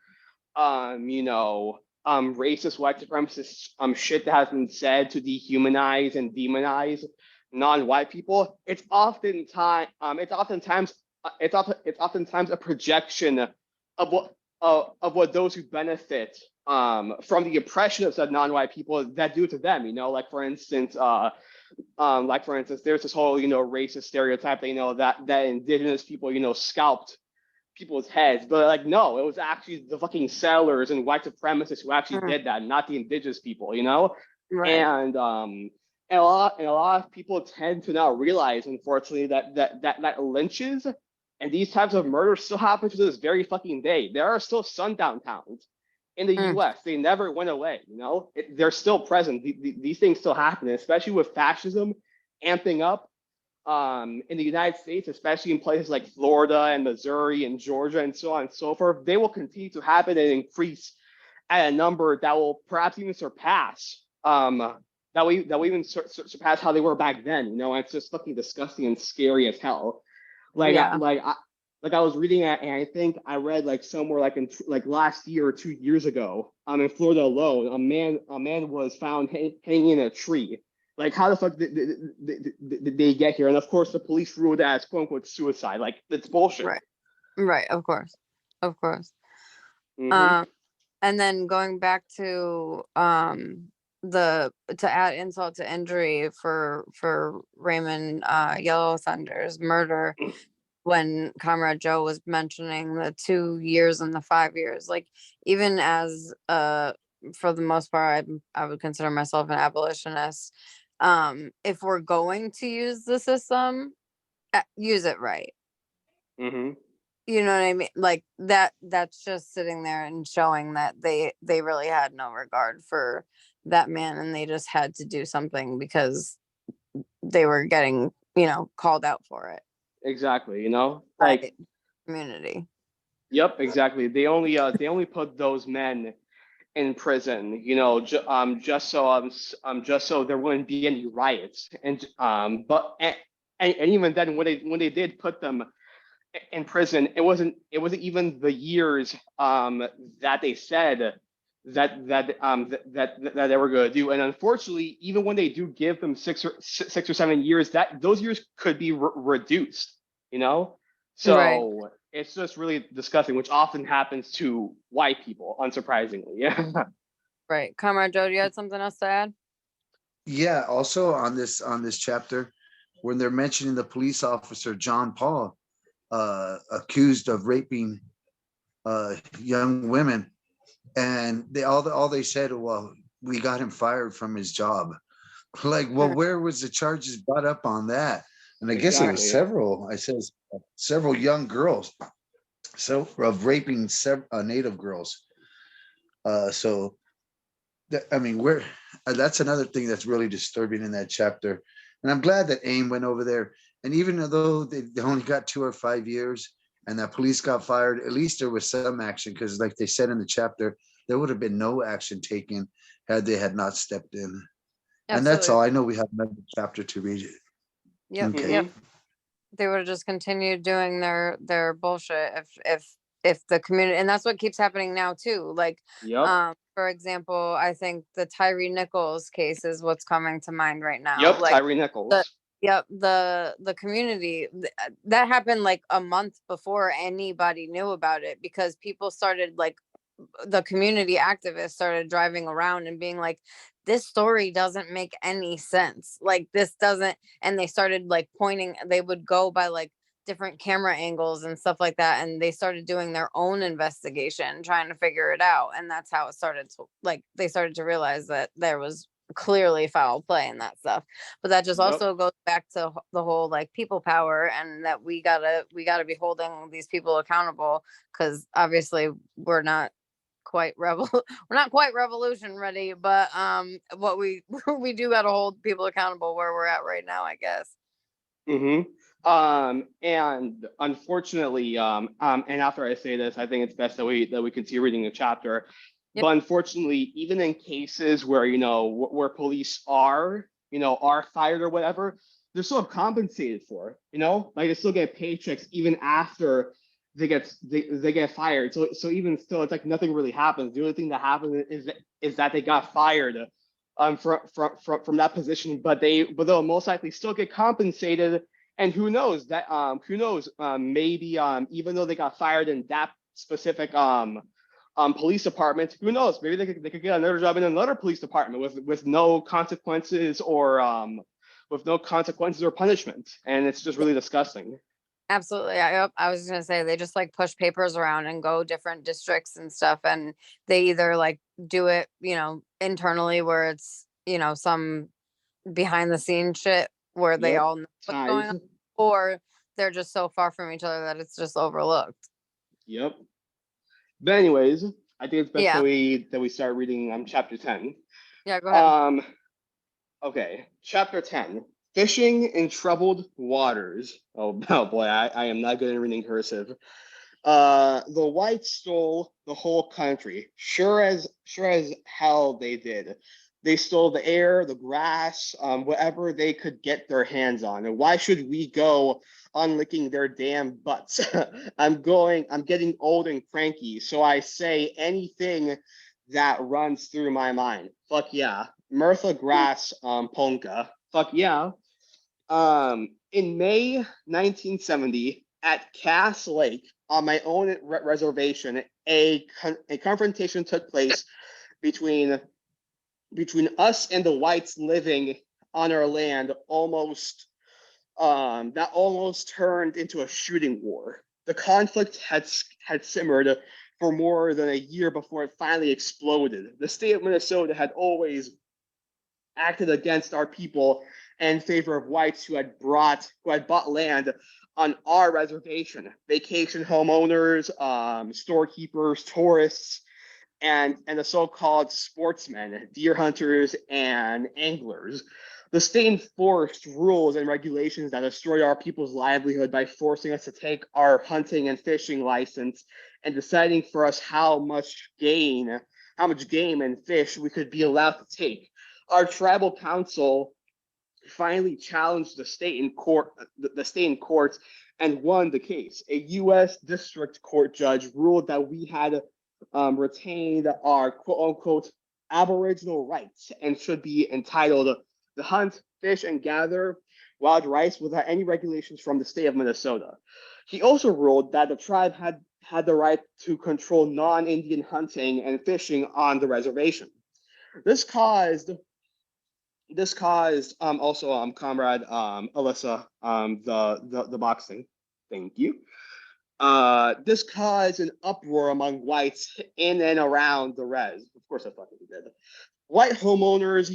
racist white supremacist shit that has been said to dehumanize and demonize non-white people, it's oftentimes a projection of of what those who benefit from the oppression of said non-white people that do to them. Like for instance, there's this whole racist stereotype that that indigenous people scalped people's heads, but like no, it was actually the fucking settlers and white supremacists who actually Mm, did that, not the indigenous people. right. And a lot of people tend to not realize, unfortunately, that lynches and these types of murders still happen to this very fucking day. There are still sundown towns in the Mm, U.S. They never went away. They're still present. These things still happen, especially with fascism amping up in the United States, especially in places like Florida and Missouri and Georgia and so on and so forth. They will continue to happen and increase at a number that will perhaps even surpass surpass how they were back then. And it's just fucking disgusting and scary as hell. Like I, yeah. like I, like I was reading it, and I think I read like somewhere like in like last year or 2 years ago, in Florida alone, a man was found hanging in a tree. Like how the fuck did they get here? And of course, the police ruled that as quote unquote suicide. Like it's bullshit. Right. Right. Of course. Of course. Mm-hmm. Um, and then going back to the to add insult to injury for Raymond Yellow Thunder's murder, when Comrade Joe was mentioning the 2 years and the 5 years, like even as for the most part, I would consider myself an abolitionist. If we're going to use the system, use it right. Mm-hmm. You know what I mean? Like that's just sitting there and showing that they really had no regard for that man, and they just had to do something because they were getting, called out for it Exactly. by Like community. yep, exactly. They only put those men in prison, just so there wouldn't be any riots. And even then, when they did put them in prison, it wasn't even the years that they said that they were going to do. And unfortunately, even when they do give them 6 or 7 years, that those years could be reduced. You know, Right. so it's just really disgusting, which often happens to white people, unsurprisingly. Yeah. Right. Comrade Joe, you had something else to add? Yeah, also on this chapter, when they're mentioning the police officer John Paul, accused of raping young women, and all they said, well, we got him fired from his job. Like, well, Mm, where was the charges brought up on that? And I guess it was Exactly. several. I says several young girls, so of raping native girls. So I mean, we're that's another thing that's really disturbing in that chapter. And I'm glad that AIM went over there. And even though they only got 2 or 5 years and that police got fired, at least there was some action, because like they said in the chapter, there would have been no action taken had they had not stepped in. And that's absolutely. all. I know we have another chapter to read it. Yep. Okay. Yep. Mm-hmm. They would have just continued doing their bullshit if the community, and that's what keeps happening now too. Like, Yep. for example, I think the Tyree Nichols case is what's coming to mind right now. Yep. Like Tyree the Nichols. yep, the community that happened like a month before anybody knew about it, because people started like the community activists started driving around and being like, this story doesn't make any sense, like this doesn't, and they started like pointing, they would go by like different camera angles and stuff like that, and they started doing their own investigation trying to figure it out, and that's how it started to, like, they started to realize that there was clearly foul play and that stuff. But that just Yep. also goes back to the whole like people power, and that we gotta be holding these people accountable, because obviously we're not quite we're not quite revolution ready, but what we we do got to hold people accountable where we're at right now, I guess. Mm-hmm. And unfortunately, and after I say this, I think it's best that we continue reading the chapter. Yep. But unfortunately, even in cases where where police are fired or whatever, they're still compensated for. Like they still get paychecks even after they get fired. So even still, it's like nothing really happens. The only thing that happens is that they got fired from that position, but they'll most likely still get compensated. And who knows maybe even though they got fired in that specific police department, who knows? Maybe they could get another job in another police department with no consequences or punishment. And it's just really disgusting. Absolutely. I was gonna say they just like push papers around and go different districts and stuff, and they either like do it, internally where it's, some behind the scenes shit where they Yep. all know what's going Ties. on, or they're just so far from each other that it's just overlooked. Yep. But anyways, I think it's best Yeah. that we start reading chapter 10. Yeah, go ahead. Okay, chapter 10. Fishing in troubled waters. Oh boy, I am not good at reading cursive. The whites stole the whole country. Sure as hell they did. They stole the air, the grass, whatever they could get their hands on. And why should we go on licking their damn butts? I'm getting old and cranky, so I say anything that runs through my mind. Fuck yeah. Mirtha Grass, Polka. Fuck yeah. In May 1970, at Cass Lake, on my own reservation, a confrontation took place between us and the whites living on our land, that almost turned into a shooting war. The conflict had simmered for more than a year before it finally exploded. The state of Minnesota had always acted against our people in favor of whites who had bought land on our reservation. Vacation homeowners, storekeepers, tourists, and the so-called sportsmen, deer hunters, and anglers. The state enforced rules and regulations that destroyed our people's livelihood by forcing us to take our hunting and fishing license and deciding for us how much game and fish we could be allowed to take. Our tribal council finally challenged the state in courts and won the case. A U.S. district court judge ruled that we had retained our quote-unquote aboriginal rights and should be entitled to hunt, fish, and gather wild rice without any regulations from the state of Minnesota. He also ruled that the tribe had the right to control non-Indian hunting and fishing on the reservation. This caused also comrade Alyssa the boxing. Thank you. This caused an uproar among whites in and around the res. Of course, I fucking did. White homeowners,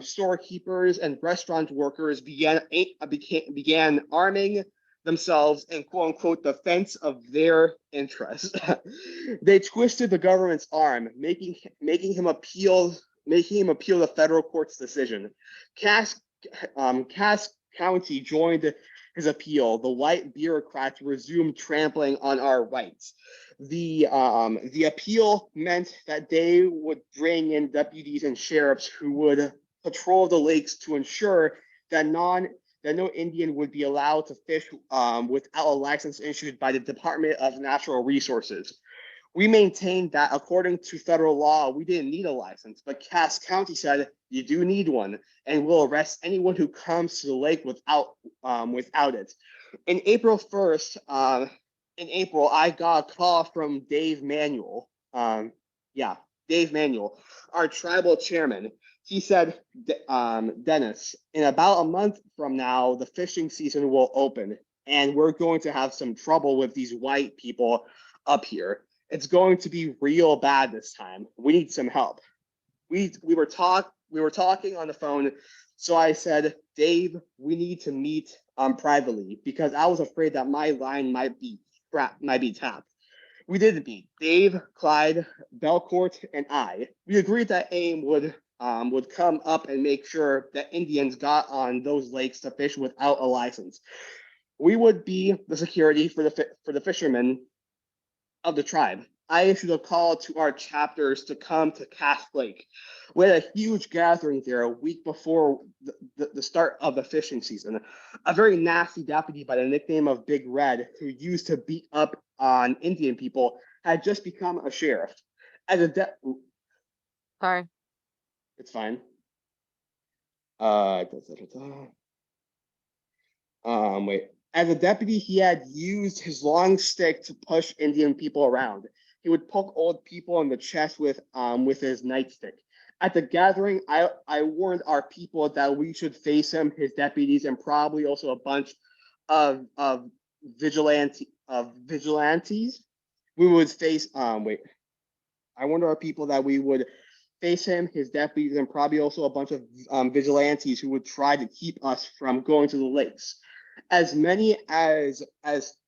storekeepers, and restaurant workers began arming themselves in quote unquote defense of their interests. They twisted the government's arm, making him appeal the federal court's decision. Cass County joined his appeal. The white bureaucrats resumed trampling on our rights. The appeal meant that they would bring in deputies and sheriffs who would patrol the lakes to ensure that no Indian would be allowed to fish without a license issued by the Department of Natural Resources. We maintained that according to federal law, we didn't need a license, but Cass County said you do need one, and we'll arrest anyone who comes to the lake without it. In April 1st, I got a call from Dave Manuel. Dave Manuel, our tribal chairman. He said, Dennis, in about a month from now, the fishing season will open, and we're going to have some trouble with these white people up here. It's going to be real bad this time. We need some help. We were talking on the phone, so I said, Dave, we need to meet privately because I was afraid that my line might be tapped. We did meet. Dave, Clyde, Belcourt, and I. We agreed that AIM would come up and make sure that Indians got on those lakes to fish without a license. We would be the security for the fishermen of the tribe. I issued a call to our chapters to come to Cass Lake. We had a huge gathering there a week before the start of the fishing season. A very nasty deputy by the nickname of Big Red, who used to beat up on Indian people, had just become a sheriff. Sorry. It's fine. Wait. As a deputy, he had used his long stick to push Indian people around. He would poke old people in the chest with his nightstick. At the gathering, I warned our people that we should face him, his deputies, and probably also a bunch of vigilantes. We would face I warned our people that we would face him, his deputies, and probably also a bunch of vigilantes who would try to keep us from going to the lakes. As many as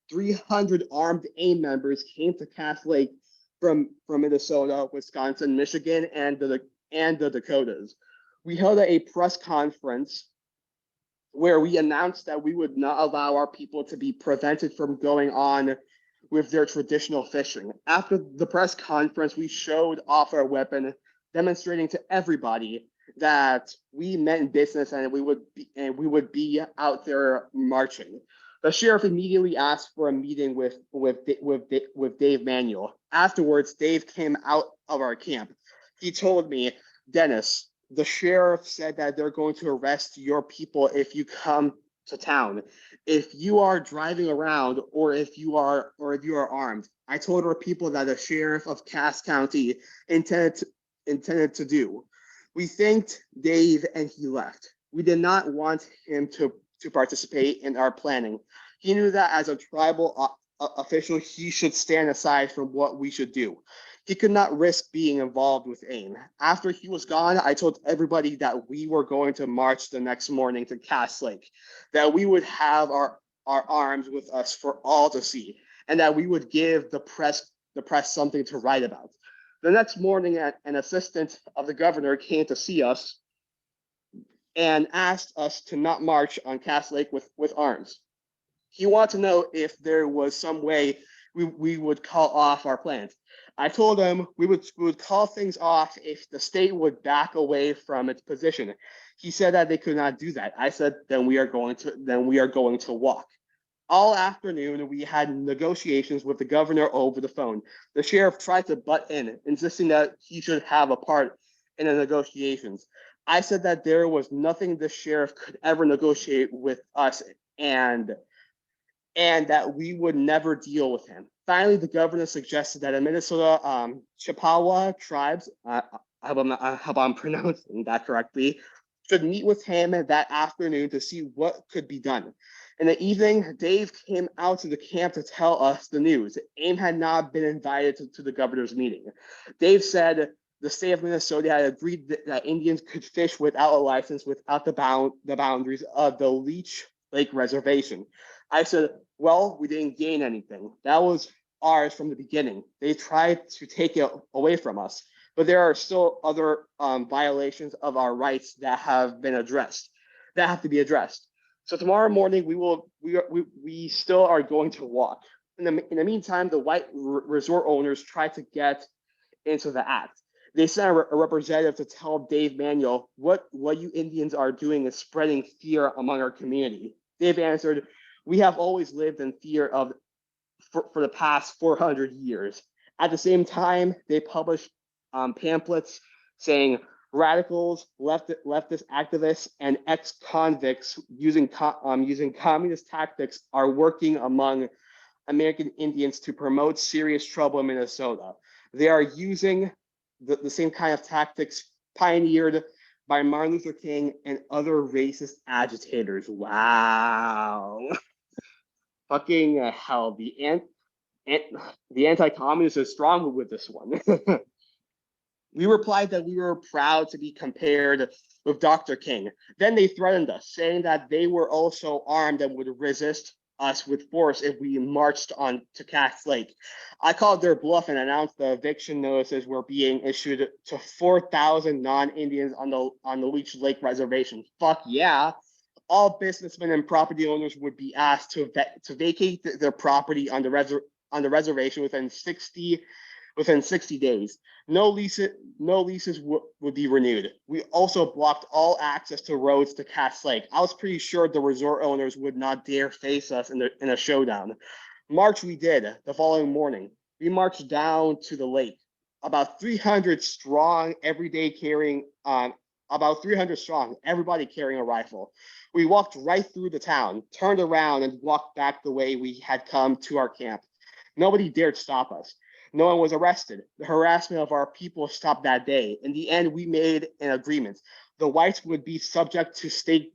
300 armed AIM members came to Cass Lake from Minnesota, Wisconsin, Michigan, and the Dakotas. We held a press conference where we announced that we would not allow our people to be prevented from going on with their traditional fishing. After the press conference, we showed off our weapon, demonstrating to everybody that we meant business and we would be out there marching. The sheriff immediately asked for a meeting with Dave Manuel. Afterwards, Dave came out of our camp. He told me, Dennis, the sheriff said that they're going to arrest your people if you come to town. If you are driving around or if you are armed. I told our people that the sheriff of Cass County intended to do. We thanked Dave and he left. We did not want him to participate in our planning. He knew that as a tribal official, he should stand aside from what we should do. He could not risk being involved with AIM. After he was gone, I told everybody that we were going to march the next morning to Cass Lake, that we would have our arms with us for all to see, and that we would give the press something to write about. The next morning, an assistant of the governor came to see us and asked us to not march on Cass Lake with arms. He wanted to know if there was some way we would call off our plans. I told him we would call things off if the state would back away from its position. He said that they could not do that. I said, then we are going to walk. All afternoon, we had negotiations with the governor over the phone. The sheriff tried to butt in, insisting that he should have a part in the negotiations. I said that there was nothing the sheriff could ever negotiate with us, and that we would never deal with him. Finally, the governor suggested that a Minnesota Chippewa tribes, I hope I'm pronouncing that correctly, should meet with him that afternoon to see what could be done. In the evening, Dave came out to the camp to tell us the news. AIM had not been invited to the governor's meeting. Dave said the state of Minnesota had agreed that Indians could fish without a license without the boundaries of the Leech Lake Reservation. I said, well, we didn't gain anything. That was ours from the beginning. They tried to take it away from us, but there are still other violations of our rights that have to be addressed. So tomorrow morning we still are going to walk. In the meantime, the white resort owners tried to get into the act. They sent a representative to tell Dave Manuel what you Indians are doing is spreading fear among our community. Dave answered, we have always lived in fear for the past 400 years. At the same time, they published pamphlets saying radicals, leftist activists, and ex-convicts using communist tactics are working among American Indians to promote serious trouble in Minnesota. They are using the same kind of tactics pioneered by Martin Luther King and other racist agitators. Wow. Fucking hell, the anti-communists is strong with this one. We replied that we were proud to be compared with Dr. King. Then they threatened us, saying that they were also armed and would resist us with force if we marched on to Cass Lake. I called their bluff and announced the eviction notices were being issued to 4,000 non-Indians on the Leech Lake Reservation. Fuck yeah. All businessmen and property owners would be asked to vacate their property on the reservation within 60 days. No leases would be renewed. We also blocked all access to roads to Cass Lake. I was pretty sure the resort owners would not dare face us in a showdown. March we did the following morning. We marched down to the lake, about 300 strong, every day carrying about 300 strong, everybody carrying a rifle. We walked right through the town, turned around, and walked back the way we had come to our camp. Nobody dared stop us. No one was arrested. The harassment of our people stopped that day. In the end, we made an agreement. The whites would be subject to state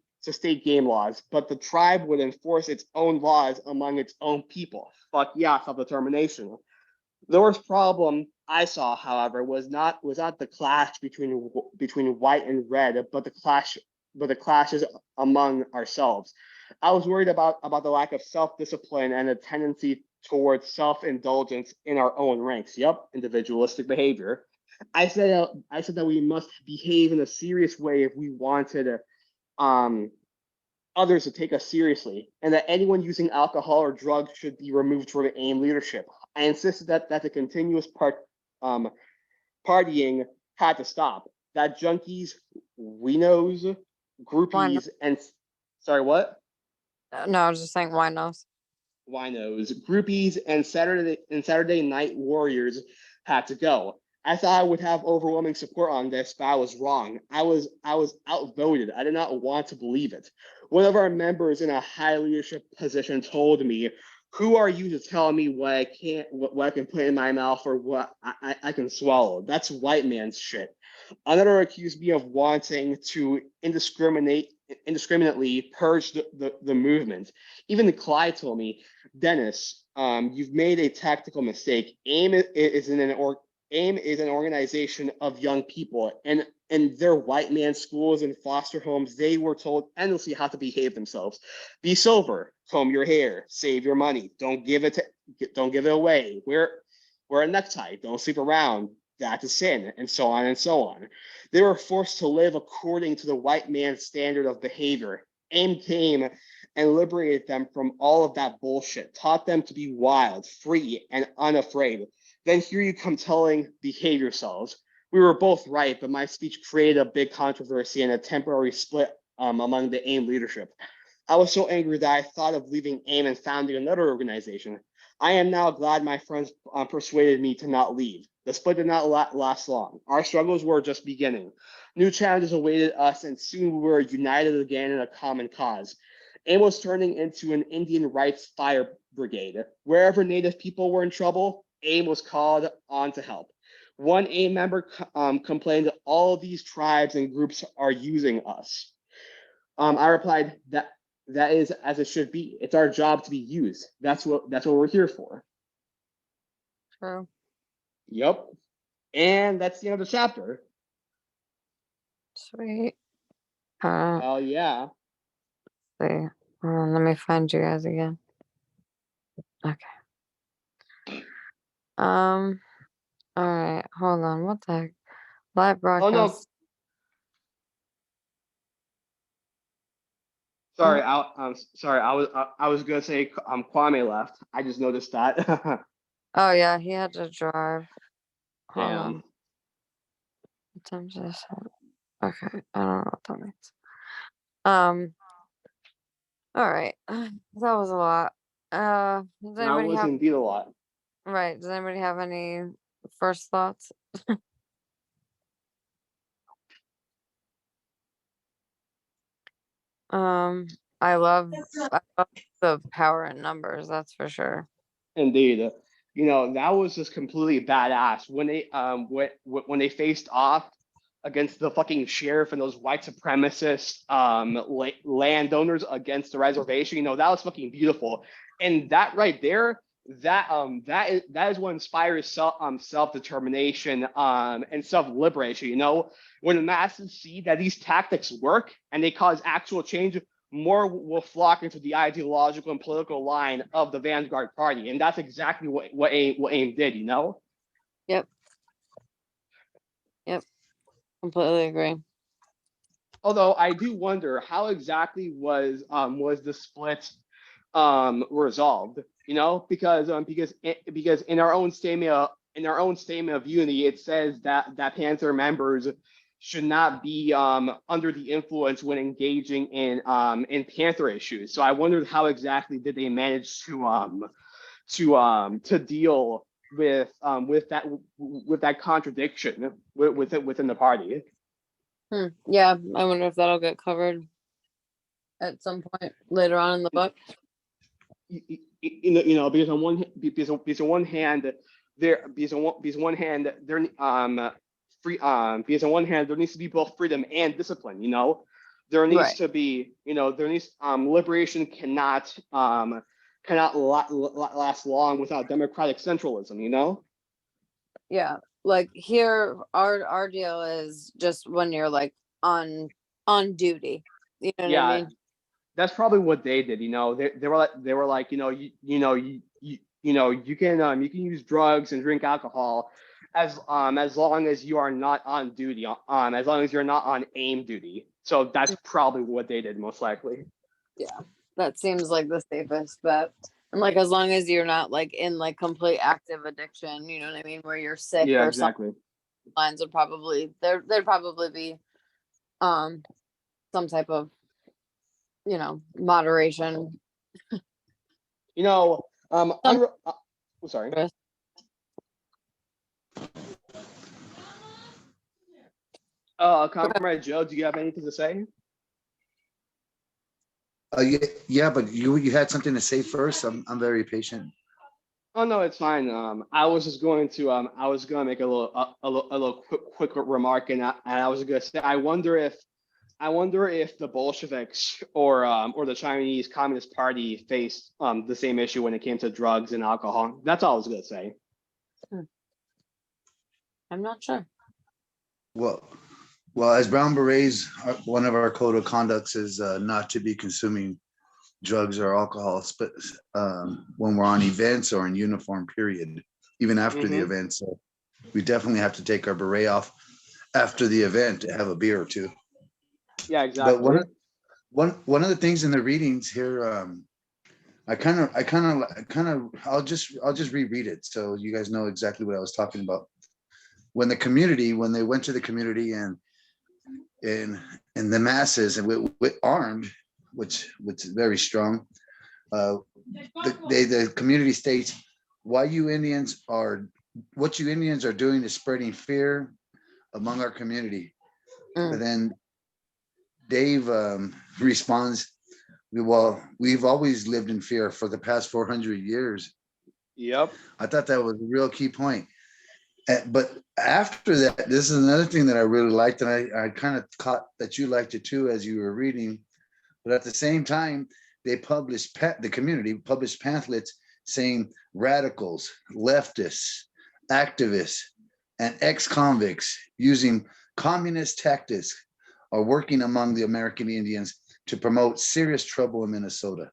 game laws, but the tribe would enforce its own laws among its own people. Fuck yeah, self-determination. The worst problem I saw, however, was not the clash between white and red, but the clashes among ourselves. I was worried about the lack of self-discipline and a tendency towards self-indulgence in our own ranks. Yep, individualistic behavior. I said that we must behave in a serious way if we wanted um, others to take us seriously, and that anyone using alcohol or drugs should be removed from AIM leadership. I insisted that the continuous partying had to stop. That junkies, winos, Why not? groupies, and sorry, what? No, I was just saying why not? Winos, groupies, and Saturday night warriors had to go. I thought I would have overwhelming support on this, but I was wrong. I was outvoted. I did not want to believe it. One of our members in a high leadership position told me, "Who are you to tell me what I can put in my mouth or what I can swallow? That's white man's shit." Another accused me of wanting to indiscriminately purge the movement. Even Clyde told me, "Dennis, you've made a tactical mistake. AIM is an organization of young people, and in their white man schools and foster homes, they were told endlessly how to behave themselves. Be sober, comb your hair, save your money, don't give it away, wear a necktie, don't sleep around, that's a sin," and so on and so on. They were forced to live according to the white man's standard of behavior. AIM came and liberated them from all of that bullshit, taught them to be wild, free, and unafraid. Then here you come telling behave yourselves. We were both right, but my speech created a big controversy and a temporary split among the AIM leadership. I was so angry that I thought of leaving AIM and founding another organization. I am now glad my friends persuaded me to not leave. The split did not last long. Our struggles were just beginning. New challenges awaited us, and soon we were united again in a common cause. AIM was turning into an Indian rights fire brigade. Wherever Native people were in trouble, AIM was called on to help. One AIM member complained, "All of these tribes and groups are using us." I replied, that is as it should be. It's our job to be used. That's what we're here for. True. Yep. And that's the end of the chapter. Sweet. Hell yeah. See. Let me find you guys again. Okay. All right. Hold on. What the heck? Live Oh no, broadcast. sorry. I'm sorry. I was gonna say Kwame left. I just noticed that. Oh yeah, he had to drive. Hold on. Damn. What time did I say? Okay. I don't know what that means. Um. All right. That was a lot. Does That anybody was have indeed a lot. right? Does anybody have any first thoughts? Um. I love the power in numbers. That's for sure. Indeed. That was just completely badass when they faced off against the fucking sheriff and those white supremacist landowners against the reservation. That was fucking beautiful. And that right there, that is what inspires self-determination and self-liberation. When the masses see that these tactics work and they cause actual change, more will flock into the ideological and political line of the Vanguard Party, and that's exactly what AIM did. Yep. Yep. Completely agree. Although I do wonder how exactly was the split resolved. Because in our own statement of unity, it says that Panther members should not be under the influence when engaging in Panther issues. So I wondered how exactly did they manage to deal with that contradiction within the party. Yeah, I wonder if that'll get covered at some point later on in the book. Because on one because on one hand there because on one hand there free because on one hand there needs to be both freedom and discipline. There needs Right. to be there needs liberation cannot last long without democratic centralism. Yeah. Like here, our deal is just when you're like on duty. You know what I Yeah, mean? that's probably what they did. They were like you can use drugs and drink alcohol as long as you are not on duty, as long as you're not on aim duty. So that's probably what they did, most likely. Yeah. That seems like the safest bet. And like as long as you're not like in like complete active addiction, you know what I mean, where you're sick Yeah, or something, exactly. lines would probably there'd probably be um some type of moderation. You know, Some sorry. risk. Comrade Joe, do you have anything to say? Yeah, yeah, but you had something to say first. I'm very patient. Oh no, it's fine. I was just going to make a little quick remark, and I was going to say I wonder if the Bolsheviks or the Chinese Communist Party faced the same issue when it came to drugs and alcohol. That's all I was going to say. I'm not sure. Well, as Brown Berets, one of our code of conducts is not to be consuming drugs or alcohol, but when we're on events or in uniform, period, even after the Hmm. event. So we definitely have to take our beret off after the event to have a beer or two. Yeah, But exactly. one of the things in the readings here, I'll just reread it so you guys know exactly what I was talking about. When they went to the community and the masses and with armed, which is very strong, the community states what you Indians are doing is spreading fear among our community. But then Dave responds, well, we've always lived in fear for the past 400 years. Yep. I thought that was a real key point. But after that, this is another thing that I really liked, and I kind of caught that you liked it too as you were reading. But at the same time, the community published pamphlets saying radicals, leftists, activists, and ex-convicts using communist tactics are working among the American Indians to promote serious trouble in Minnesota.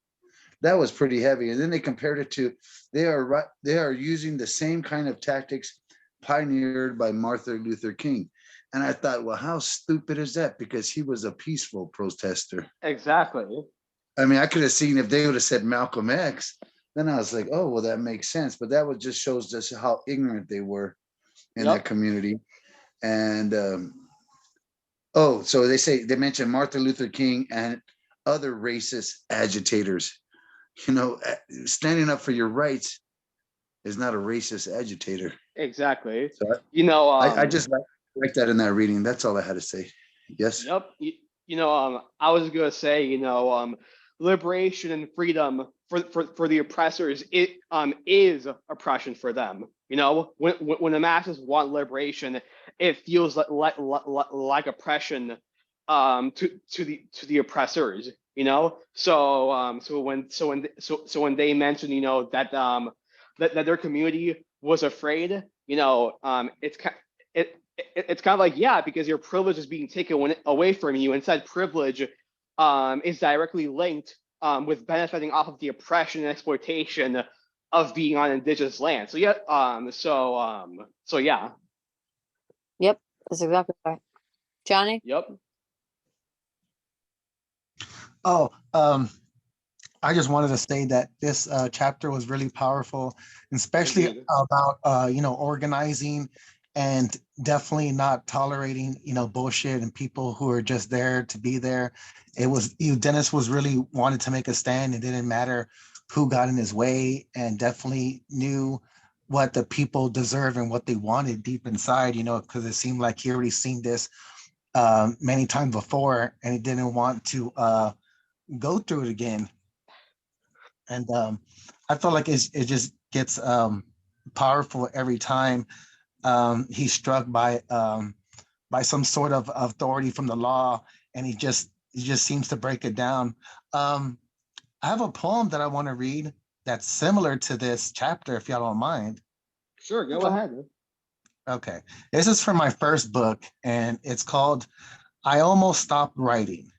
That was pretty heavy. And then they compared it to they are using the same kind of tactics pioneered by Martin Luther King. And I thought, well, how stupid is that? Because he was a peaceful protester. Exactly. I mean, I could have seen if they would have said Malcolm X, then I was like, oh, well, that makes sense. But that just shows us how ignorant they were in that Yep. community. And so they mentioned Martin Luther King and other racist agitators. Standing up for your rights is not a racist agitator. Exactly. So I I just like that in that reading. That's all I had to say. Yes. Yep. I was gonna say, liberation and freedom for the oppressors, it is oppression for them. When the masses want liberation, it feels like oppression to the oppressors. So when they mentioned, that their community was afraid, it's kind of like, yeah, because your privilege is being taken away from you. Instead, privilege is directly linked with benefiting off of the oppression and exploitation of being on indigenous land. So yeah, so yeah. Yep, that's exactly right. Johnny? Yep. Oh, I just wanted to say that this chapter was really powerful, especially Indeed. about organizing and definitely not tolerating bullshit and people who are just there to be there. It was Dennis was really wanted to make a stand. It didn't matter who got in his way, and definitely knew what the people deserve and what they wanted deep inside. Because it seemed like he already seen this many times before, and he didn't want to go through it again. And I feel like it just gets powerful every time he's struck by some sort of authority from the law, and he just seems to break it down. I have a poem that I want to read that's similar to this chapter, if y'all don't mind. Sure, go ahead. Okay, this is from my first book, and it's called I Almost Stopped Writing.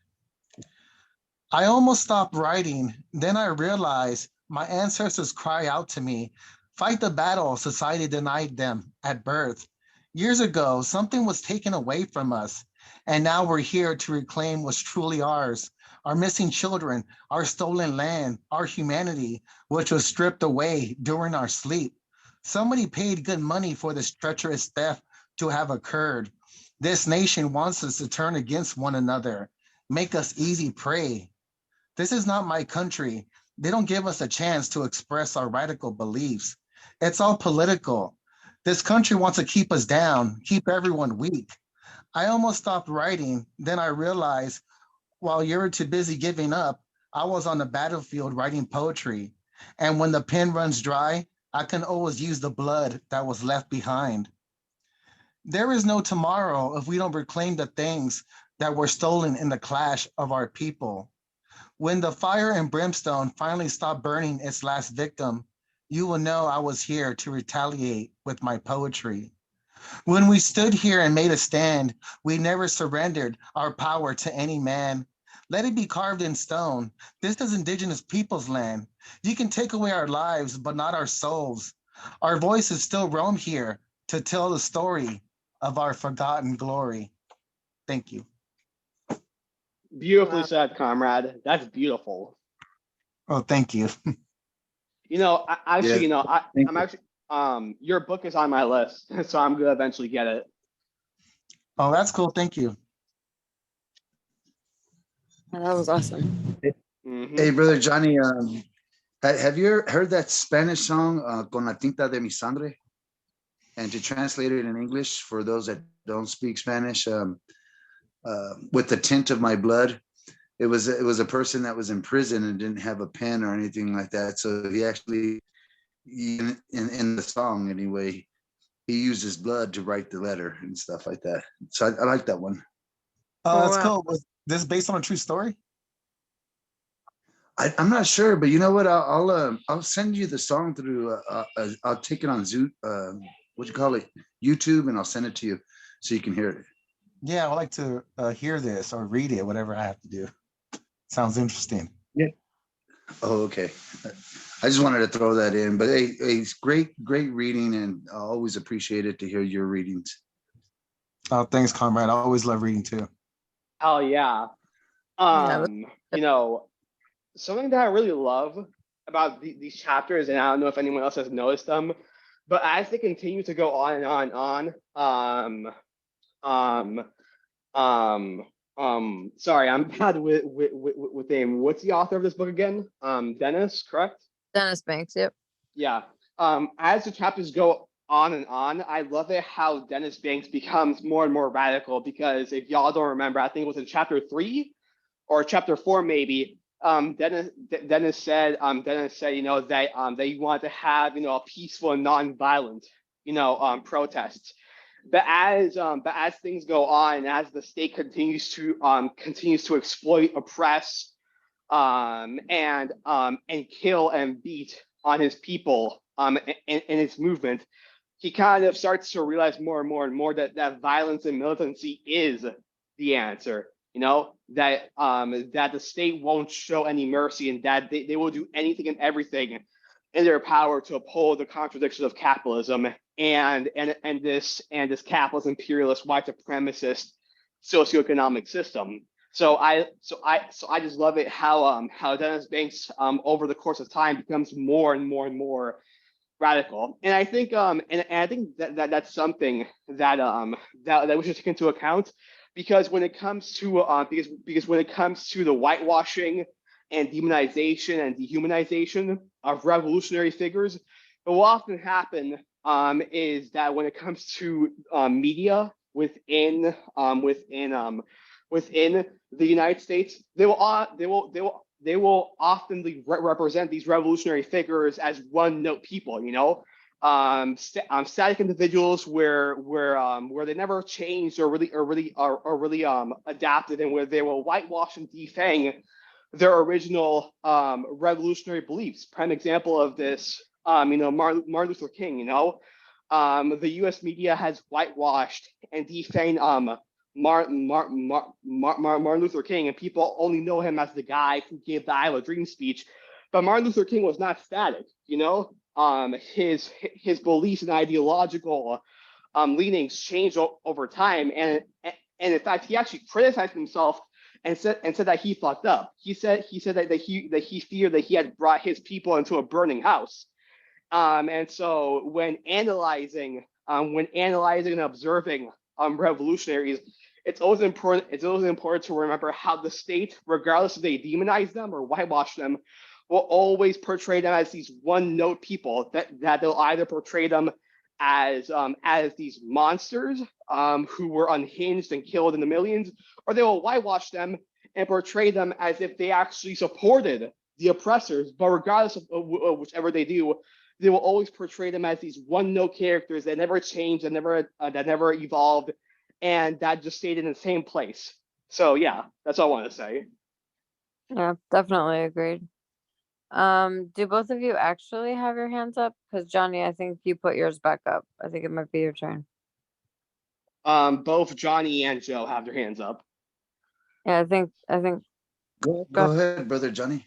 I almost stopped writing, then I realized my ancestors cry out to me, fight the battle society denied them at birth. Years ago, something was taken away from us, and now we're here to reclaim what's truly ours. Our missing children, our stolen land, our humanity, which was stripped away during our sleep. Somebody paid good money for this treacherous theft to have occurred. This nation wants us to turn against one another, make us easy prey. This is not my country. They don't give us a chance to express our radical beliefs. It's all political. This country wants to keep us down, keep everyone weak. I almost stopped writing. Then I realized while you were too busy giving up, I was on the battlefield writing poetry. And when the pen runs dry, I can always use the blood that was left behind. There is no tomorrow if we don't reclaim the things that were stolen in the clash of our people. When the fire and brimstone finally stop burning its last victim, you will know I was here to retaliate with my poetry. When we stood here and made a stand, we never surrendered our power to any man. Let it be carved in stone. This is indigenous people's land. You can take away our lives, but not our souls. Our voices still roam here to tell the story of our forgotten glory. Thank you. Beautifully said, comrade. That's beautiful. Oh, thank you. You know, Yeah, thank I'm you. actually, your book is on my list, so I'm gonna eventually get it. Oh, that's cool. Thank you. That was awesome. Mhm. Hey, brother Johnny, have you heard that Spanish song, Con la tinta de mi sangre? And to translate it in English for those that don't speak Spanish, with the tint of my blood. It was a person that was in prison and didn't have a pen or anything like that. So he actually, in the song anyway, he used his blood to write the letter and stuff like that. So I like that one. Oh, Oh, that's wow. cool. Was this based on a true story? I'm not sure, but you know what? I'll send you the song through. I'll take it on Zoom. What you call it? YouTube, and I'll send it to you so you can hear it. Yeah, I would like to hear this or read it, whatever I have to do. Sounds interesting. Yeah. Oh, okay. I just wanted to throw that in, but hey, it's great reading, and I always appreciate it to hear your readings. Oh, thanks, comrade. I always love reading too. Hell yeah. Yeah, You know, something that I really love about these chapters, and I don't know if anyone else has noticed them, but as they continue to go on and on and on, sorry, I'm bad with name. What's the author of this book again? Dennis, correct? Dennis Banks. Yep. Yeah. As the chapters go on and on, I love it how Dennis Banks becomes more and more radical because if y'all don't remember, I think it was in chapter 3 or chapter 4 maybe. Dennis said, you know, that they want to have, you know, a peaceful and non-violent, you know, protests. But as things go on, as the state continues to exploit, oppress, and kill and beat on his people, in his movement, he kind of starts to realize more and more and more that violence and militancy is the answer. You know, that the state won't show any mercy, and that they will do anything and everything in their power to uphold the contradictions of capitalism and this capitalist imperialist white supremacist socioeconomic system. So I just love it how Dennis Banks over the course of time becomes more and more and more radical. And I think and I think that's something that we should take into account, because when it comes to because when it comes to the whitewashing and demonization and dehumanization of revolutionary figures, what will often happen is that when it comes to media, within the United States, they will often represent these revolutionary figures as one note people, static individuals where they never changed or really adapted, and where they will whitewash and defang their original revolutionary beliefs. Prime example of this, Martin Luther King. The U.S. media has whitewashed and defanged Martin Luther King, and people only know him as the guy who gave the "I Have a Dream" speech. But Martin Luther King was not static. His beliefs and ideological leanings changed over time, and in fact, he actually criticized himself and said that he fucked up. He said that he feared that he had brought his people into a burning house. And so when analyzing and observing revolutionaries, it's always important to remember how the state, regardless if they demonize them or whitewash them, will always portray them as these one-note people, that they'll either portray them as these monsters who were unhinged and killed in the millions, or they will whitewash them and portray them as if they actually supported the oppressors. But regardless of whichever they do, they will always portray them as these one-note characters that never changed, that never evolved, and that just stayed in the same place. So yeah, that's all I want to say. Yeah, definitely agreed. Do both of you actually have your hands up? Because Johnny, I think you put yours back up. I think it might be your turn. Both Johnny and Joe have their hands up. Yeah, I think Go ahead, brother Johnny.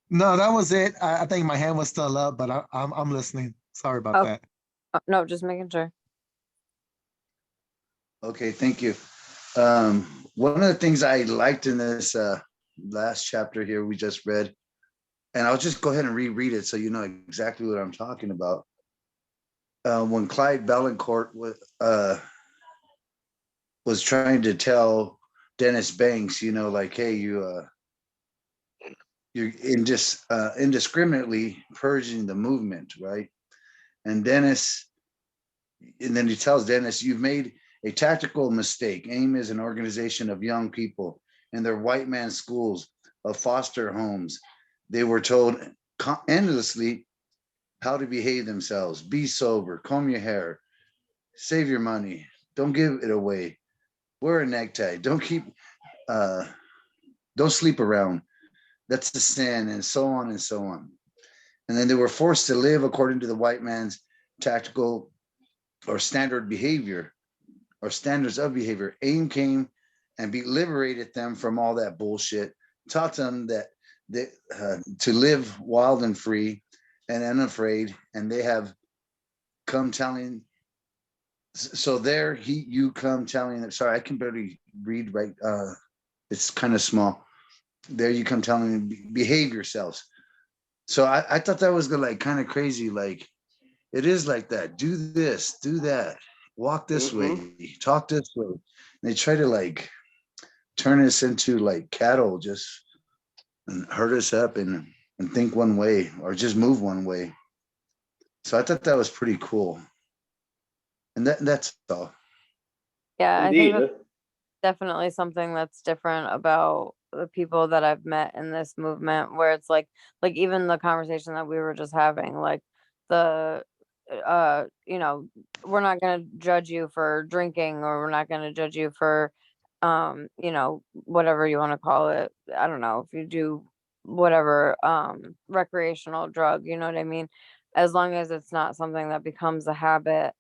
No, that was it. I think my hand was still up, but I'm listening. Sorry about Oh. that. No, just making sure. Okay, thank you. One of the things I liked in this last chapter here we just read, and I'll just go ahead and reread it so you know exactly what I'm talking about. When Clyde Bellancourt was trying to tell Dennis Banks, like, hey, you're indiscriminately purging the movement, right? And then he tells Dennis, you've made a tactical mistake. AIM is an organization of young people in their white man schools of foster homes. They were told endlessly how to behave themselves, be sober, comb your hair, save your money, don't give it away, wear a necktie, don't sleep around, that's the sin, and so on and so on. And then they were forced to live according to the white man's tactical or standard behavior or standards of behavior. AIM came and liberated them from all that bullshit, taught them that to live wild and free and unafraid, and they have come telling. So there you come telling them, sorry, I can barely read right. It's kind of small. There you come telling them, behave yourselves. So I thought that was kind of crazy. Like, it is like that. Do this, do that, walk this way, talk this way. And they try to turn us into cattle, just and herd us up and think one way or just move one way. So I thought that was pretty cool. And that's all. Yeah, Indeed. I think that's definitely something that's different about the people that I've met in this movement, where it's like even the conversation that we were just having, the we're not going to judge you for drinking, or we're not going to judge you for whatever you want to call it. I don't know, if you do whatever recreational drug, you know what I mean, as long as it's not something that becomes a habit,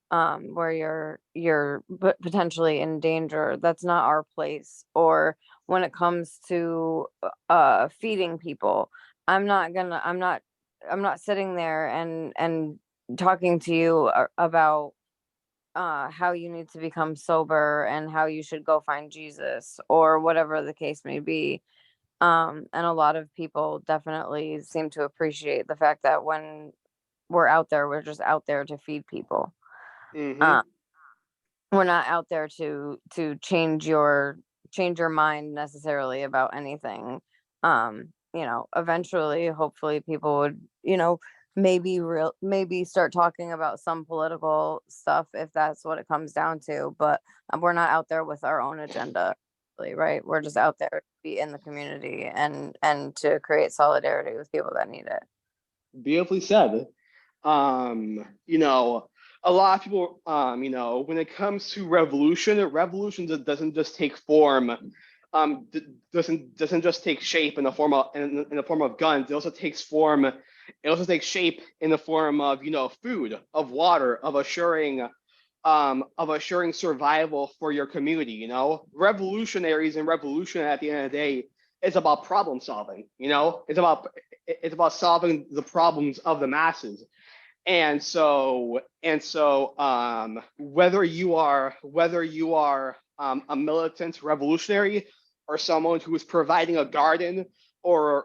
where you're potentially in danger. That's not our place. Or when it comes to feeding people, I'm not sitting there and talking to you about how you need to become sober and how you should go find Jesus, or whatever the case may be. And a lot of people definitely seem to appreciate the fact that when we're out there, we're just out there to feed people. We're not out there to change your mind necessarily about anything. Eventually, hopefully, people would maybe start talking about some political stuff if that's what it comes down to. But we're not out there with our own agenda, really, right? We're just out there to be in the community and to create solidarity with people that need it. Beautifully said. You know, a lot of people, you know, when it comes to revolution doesn't just take form, doesn't just take shape in the form of in the form of guns. It also takes form. It also takes shape in the form of, you know, food, of water, of assuring survival for your community. You know, revolutionaries and revolution at the end of the day is about problem solving. You know, it's about solving the problems of the masses. Whether you are a militant revolutionary or someone who is providing a garden or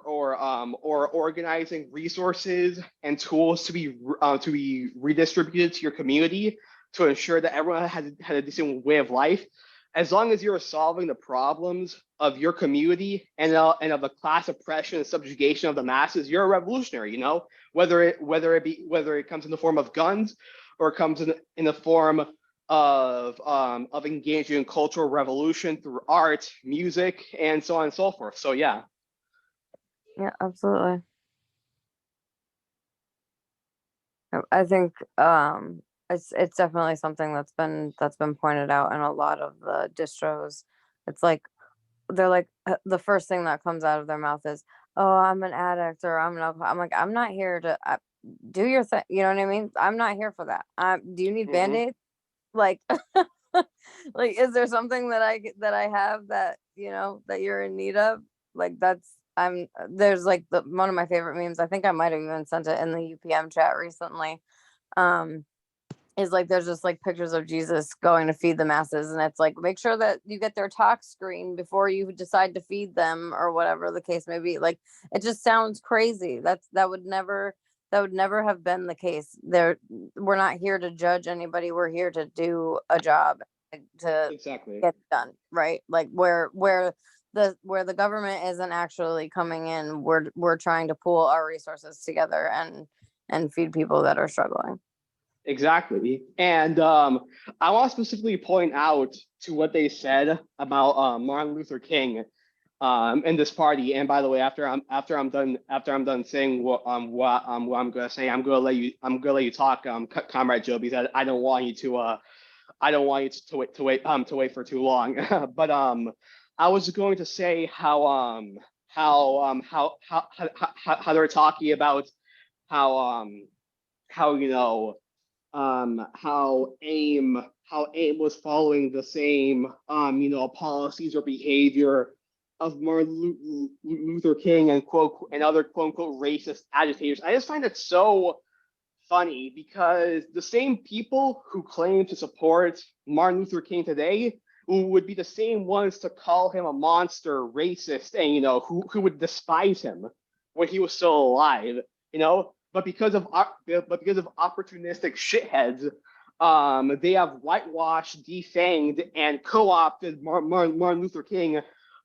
organizing resources and tools to be redistributed to your community to ensure that everyone had a decent way of life, as long as you're solving the problems of your community and of the class oppression and subjugation of the masses, you're a revolutionary. You know, whether it comes in the form of guns or it comes in the form of engaging in cultural revolution through art, music, and so on and so forth. So yeah. Yeah, absolutely. I think it's definitely something that's been pointed out in a lot of the distros. It's like they're like the first thing that comes out of their mouth is, "Oh, I'm an addict," or "I'm an alcoholic." I'm like, I'm not here to do your thing. You know what I mean? I'm not here for that. Do you need Mm-hmm. band-aids? Like, like, is there something that I have that you know that you're in need of? Like, there's like one of my favorite memes. I think I might have even sent it in the UPM chat recently. Um, is like there's just like pictures of Jesus going to feed the masses, and it's like make sure that you get their tox screen before you decide to feed them or whatever the case may be. Like it just sounds crazy. That would never have been the case. We're not here to judge anybody. We're here to do a job to Exactly. get done, right? Like where the government isn't actually coming in, we're trying to pool our resources together and feed people that are struggling. Exactly. And I want to specifically point out to what they said about Martin Luther King in this party. And by the way, after I'm done saying what I'm gonna say, I'm gonna let you talk, Comrade Joe, because I don't want you to to wait for too long. But I was going to say how they're talking about how you know how AIM was following the same you know, policies or behavior of Martin Luther King and other quote unquote racist agitators. I just find it so funny because the same people who claim to support Martin Luther King today would be the same ones to call him a monster, racist, and you know who would despise him when he was still alive. You know, but because of opportunistic shitheads, they have whitewashed, defanged, and co-opted Martin Luther King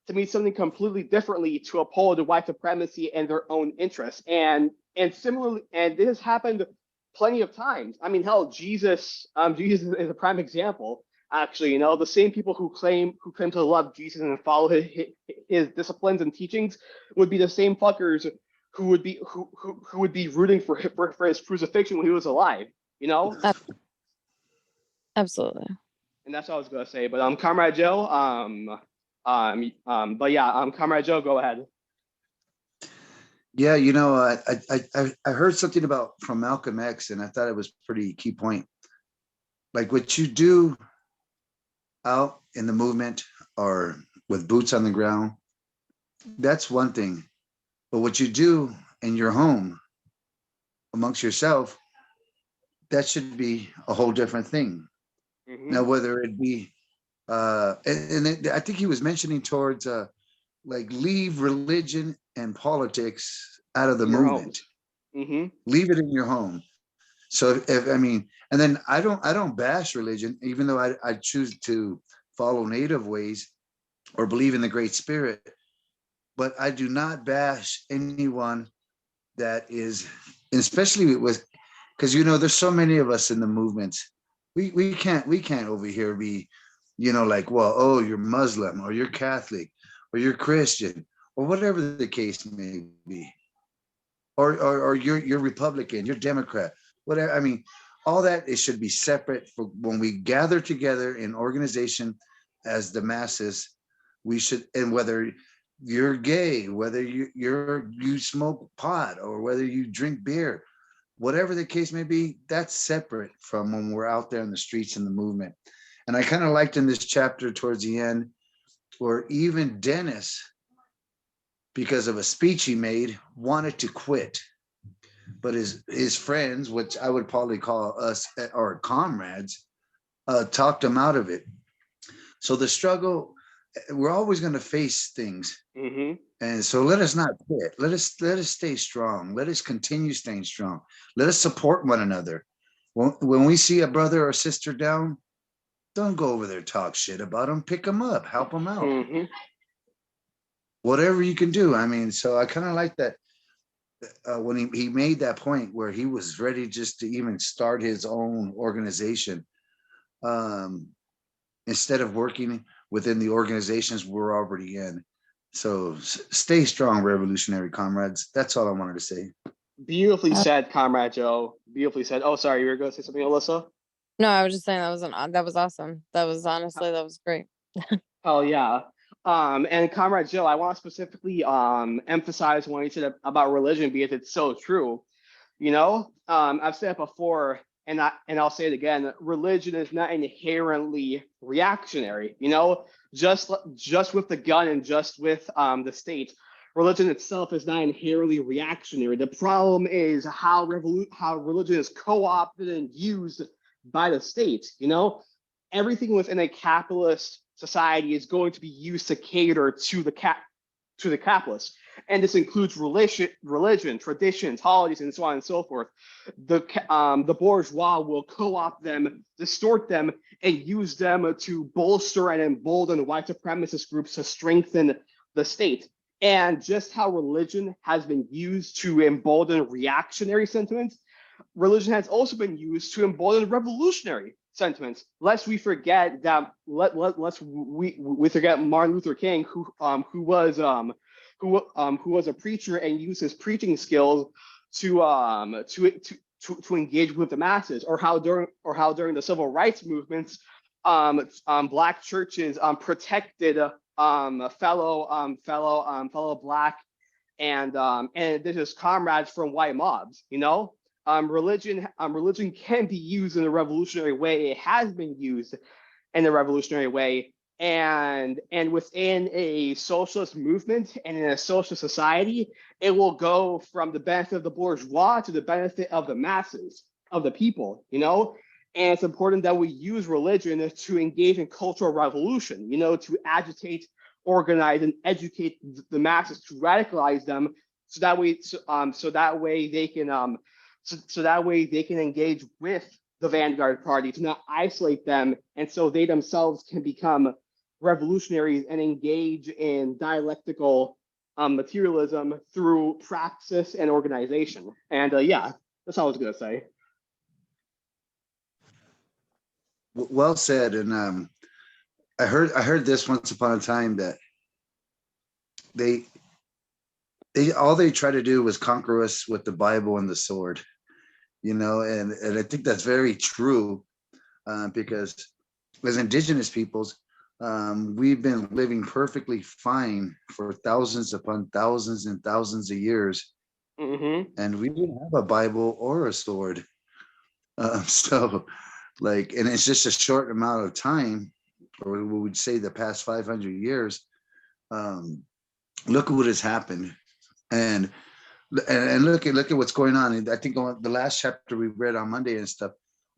to mean something completely differently to uphold white supremacy and their own interests. And similarly, and this has happened plenty of times. I mean, hell, Jesus is a prime example. Actually, you know, the same people who claim to love Jesus and follow his disciplines and teachings would be the same fuckers who would be rooting for his crucifixion when he was alive. You know, Absolutely. and that's what I was gonna say. But Comrade Joe, but yeah, Comrade Joe, go ahead. Yeah, you know, I heard something about from Malcolm X, and I thought it was pretty key point. Like what you do out in the movement or with boots on the ground, that's one thing. But what you do in your home amongst yourself, that should be a whole different thing. Mm-hmm. Now, whether it be, I think he was mentioning towards like leave religion and politics out of the Your movement. homes. Mm-hmm. Leave it in your home. So if I mean, and then I don't bash religion, even though I choose to follow native ways or believe in the Great Spirit, but I do not bash anyone that is and especially with, because there's so many of us in the movements. We can't over here be, like, well, oh, you're Muslim or you're Catholic or you're Christian or whatever the case may be, or you're Republican, you're Democrat, whatever. I mean, all that, it should be separate. For when we gather together in organization as the masses, we should, and whether you're gay, whether you smoke pot or whether you drink beer, whatever the case may be, that's separate from when we're out there in the streets in the movement. And I kind of liked in this chapter towards the end where even Dennis, because of a speech he made, wanted to quit. But his friends, which I would probably call us our comrades, talked him out of it. So the struggle, we're always going to face things. Mm-hmm. And so let us not quit. Let us stay strong. Let us continue staying strong. Let us support one another. When we see a brother or sister down, don't go over there, talk shit about them. Pick them up, help them out. Mm-hmm. Whatever you can do. I mean, so I kind of like that when he made that point where he was ready just to even start his own organization, instead of working within the organizations we're already in. So stay strong, revolutionary comrades. That's all I wanted to say. Beautifully said, Comrade Joe. Beautifully said. Oh, sorry, you were going to say something, Alyssa? No, I was just saying that was awesome. That was honestly, that was great. Oh yeah. And Comrade Joe, I want to specifically emphasize what you said about religion because it's so true. I've said it before, and I'll say it again. Religion is not inherently reactionary. Just with the gun and just with the state, religion itself is not inherently reactionary. The problem is how religion is co-opted and used by the state. Everything within a capitalist society is going to be used to cater to the capitalists, and this includes religion, traditions, holidays, and so on and so forth. The bourgeois will co-opt them, distort them, and use them to bolster and embolden white supremacist groups to strengthen the state. And just how religion has been used to embolden reactionary sentiments, religion has also been used to embolden revolutionary sentiments. Lest we forget that we forget Martin Luther King, who was a preacher and used his preaching skills to engage with the masses, or how during the civil rights movements, black churches protected fellow black and indigenous comrades from white mobs. Religion can be used in a revolutionary way. It has been used in a revolutionary way, and within a socialist movement and in a socialist society, it will go from the benefit of the bourgeois to the benefit of the masses, of the people. And it's important that we use religion to engage in cultural revolution. To agitate, organize, and educate the masses, to radicalize them, so that way they can so that way they can engage with the vanguard party, to not isolate them, and so they themselves can become revolutionaries and engage in dialectical materialism through praxis and organization. And yeah, that's all I was gonna say. Well said. And I heard this once upon a time that they all they try to do was conquer us with the Bible and the sword, and I think that's very true, because as indigenous peoples, we've been living perfectly fine for thousands upon thousands and thousands of years, and we didn't have a Bible or a sword. So, and it's just a short amount of time, or we would say the past 500 years. Look at what has happened. And look at what's going on. I think the last chapter we read on Monday and stuff,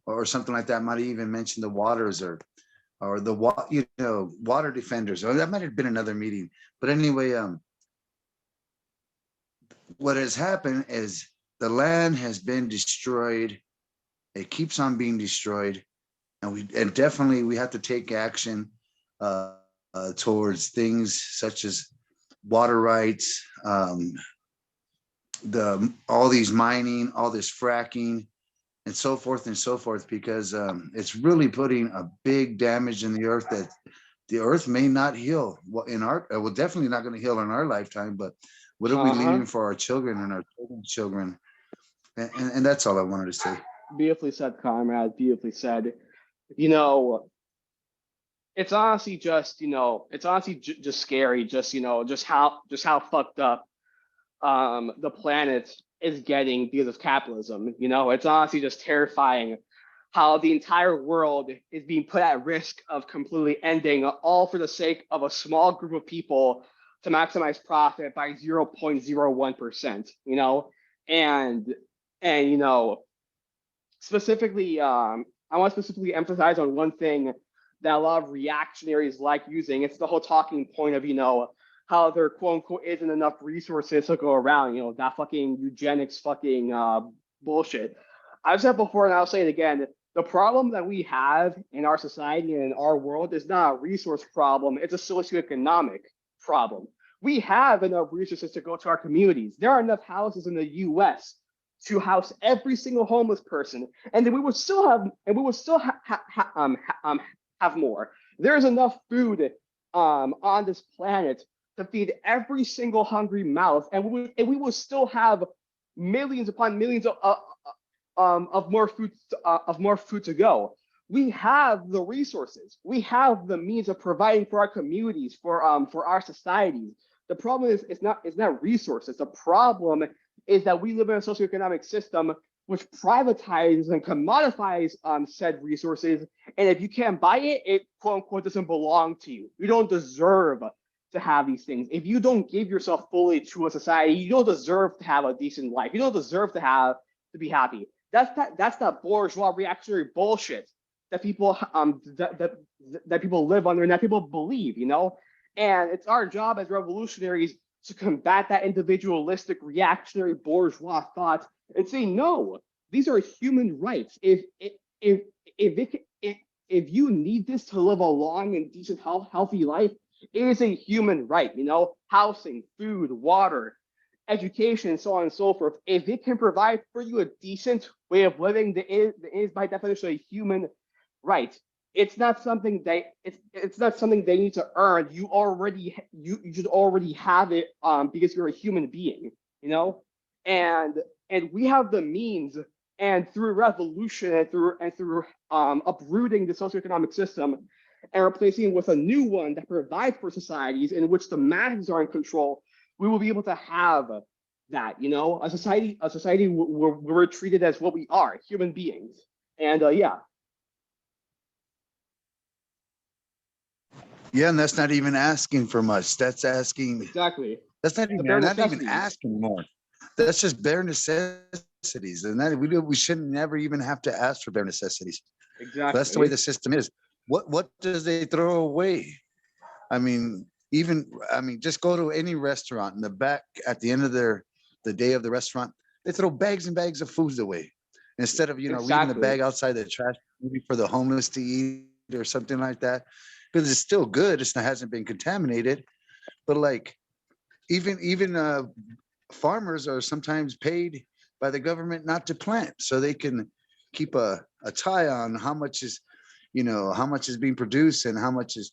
or something like that, might have even mentioned the waters or the water defenders, or that might have been another meeting. But anyway, what has happened is the land has been destroyed. It keeps on being destroyed, and definitely we have to take action towards things such as water rights, all these mining, all this fracking, and so forth and so forth, because it's really putting a big damage in the earth that the earth may not heal. Well, well, definitely not going to heal in our lifetime. But what are we Uh-huh. leaving for our children and our children's children? And that's all I wanted to say. Beautifully said, comrade. Beautifully said. You know, it's honestly just, it's honestly just scary. Just, just how fucked up the planet is getting because of capitalism. It's honestly just terrifying how the entire world is being put at risk of completely ending, all for the sake of a small group of people to maximize profit by 0.01%. And specifically, I want to specifically emphasize on one thing that a lot of reactionaries like using. It's the whole talking point of, how there quote unquote isn't enough resources to go around, that fucking eugenics fucking bullshit. I've said before and I'll say it again. The problem that we have in our society and in our world is not a resource problem, it's a socioeconomic problem. We have enough resources to go to our communities. There are enough houses in the US to house every single homeless person, and then we would still have more. There's enough food on this planet to feed every single hungry mouth, and we will still have millions upon millions of more food to go. We have the resources. We have the means of providing for our communities, for our societies. The problem is it's not resources. The problem is that we live in a socioeconomic system which privatizes and commodifies said resources. And if you can't buy it, it quote unquote doesn't belong to you. You don't deserve to have these things. If you don't give yourself fully to a society, you don't deserve to have a decent life. You don't deserve to be happy. That's that bourgeois reactionary bullshit that people that people live under and that people believe, And it's our job as revolutionaries to combat that individualistic reactionary bourgeois thought and say, no, these are human rights. If you need this to live a long and decent, healthy life, it is a human right, housing, food, water, education, and so on and so forth. If it can provide for you a decent way of living, that is by definition a human right. It's not something it's not something they need to earn. You should already have it because you're a human being, and we have the means, and through revolution and through uprooting the socioeconomic system and replacing it with a new one that provides for societies in which the masses are in control, we will be able to have that, a society where we're treated as what we are, human beings. And yeah. Yeah, and that's not even asking for much. That's asking. Exactly. That's not even asking more. That's just bare necessities, and that we shouldn't never even have to ask for bare necessities. Exactly. So that's the way the system is. What does they throw away? I mean, just go to any restaurant in the back at the end of the day of the restaurant, they throw bags and bags of foods away instead of leaving the bag outside the trash maybe for the homeless to eat or something like that, because it's still good. It hasn't been contaminated, but like even farmers are sometimes paid by the government not to plant, so they can keep a tie on how much is being produced and how much is,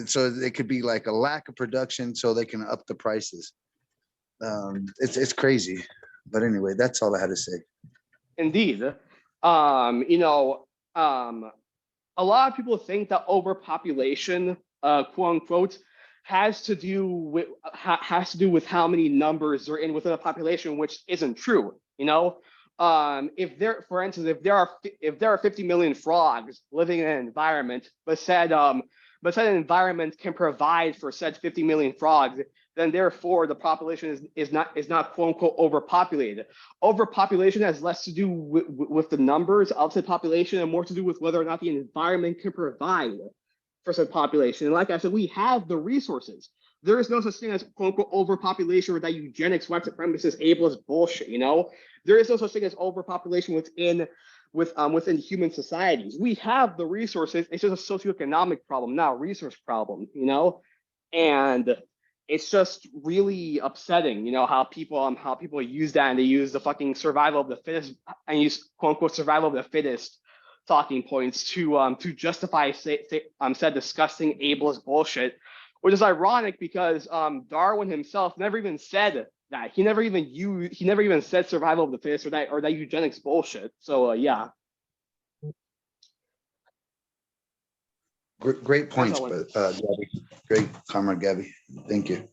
so it could be like a lack of production so they can up the prices. It's crazy, but anyway, that's all I had to say. Indeed. A lot of people think that overpopulation, quote unquote, has to do with how many numbers are within a population, which isn't true. If there are 50 million frogs living in an environment, but said environment can provide for said 50 million frogs, then therefore the population is not quote unquote overpopulated. Overpopulation has less to do with the numbers of said population and more to do with whether or not the environment can provide for said population. And like I said, we have the resources. There is no such thing as quote unquote overpopulation or that eugenics, white supremacist, ableist bullshit. There is no such thing as overpopulation within human societies. We have the resources. It's just a socioeconomic problem, not a resource problem. And it's just really upsetting, how people use that, and they use the fucking survival of the fittest, and use quote unquote survival of the fittest talking points to justify said disgusting ableist bullshit, which is ironic because Darwin himself never even said that. He never even said survival of the fittest or that eugenics bullshit. So yeah. Great That's points, all. but Gabby. Great, Comrade Gabby. Thank you.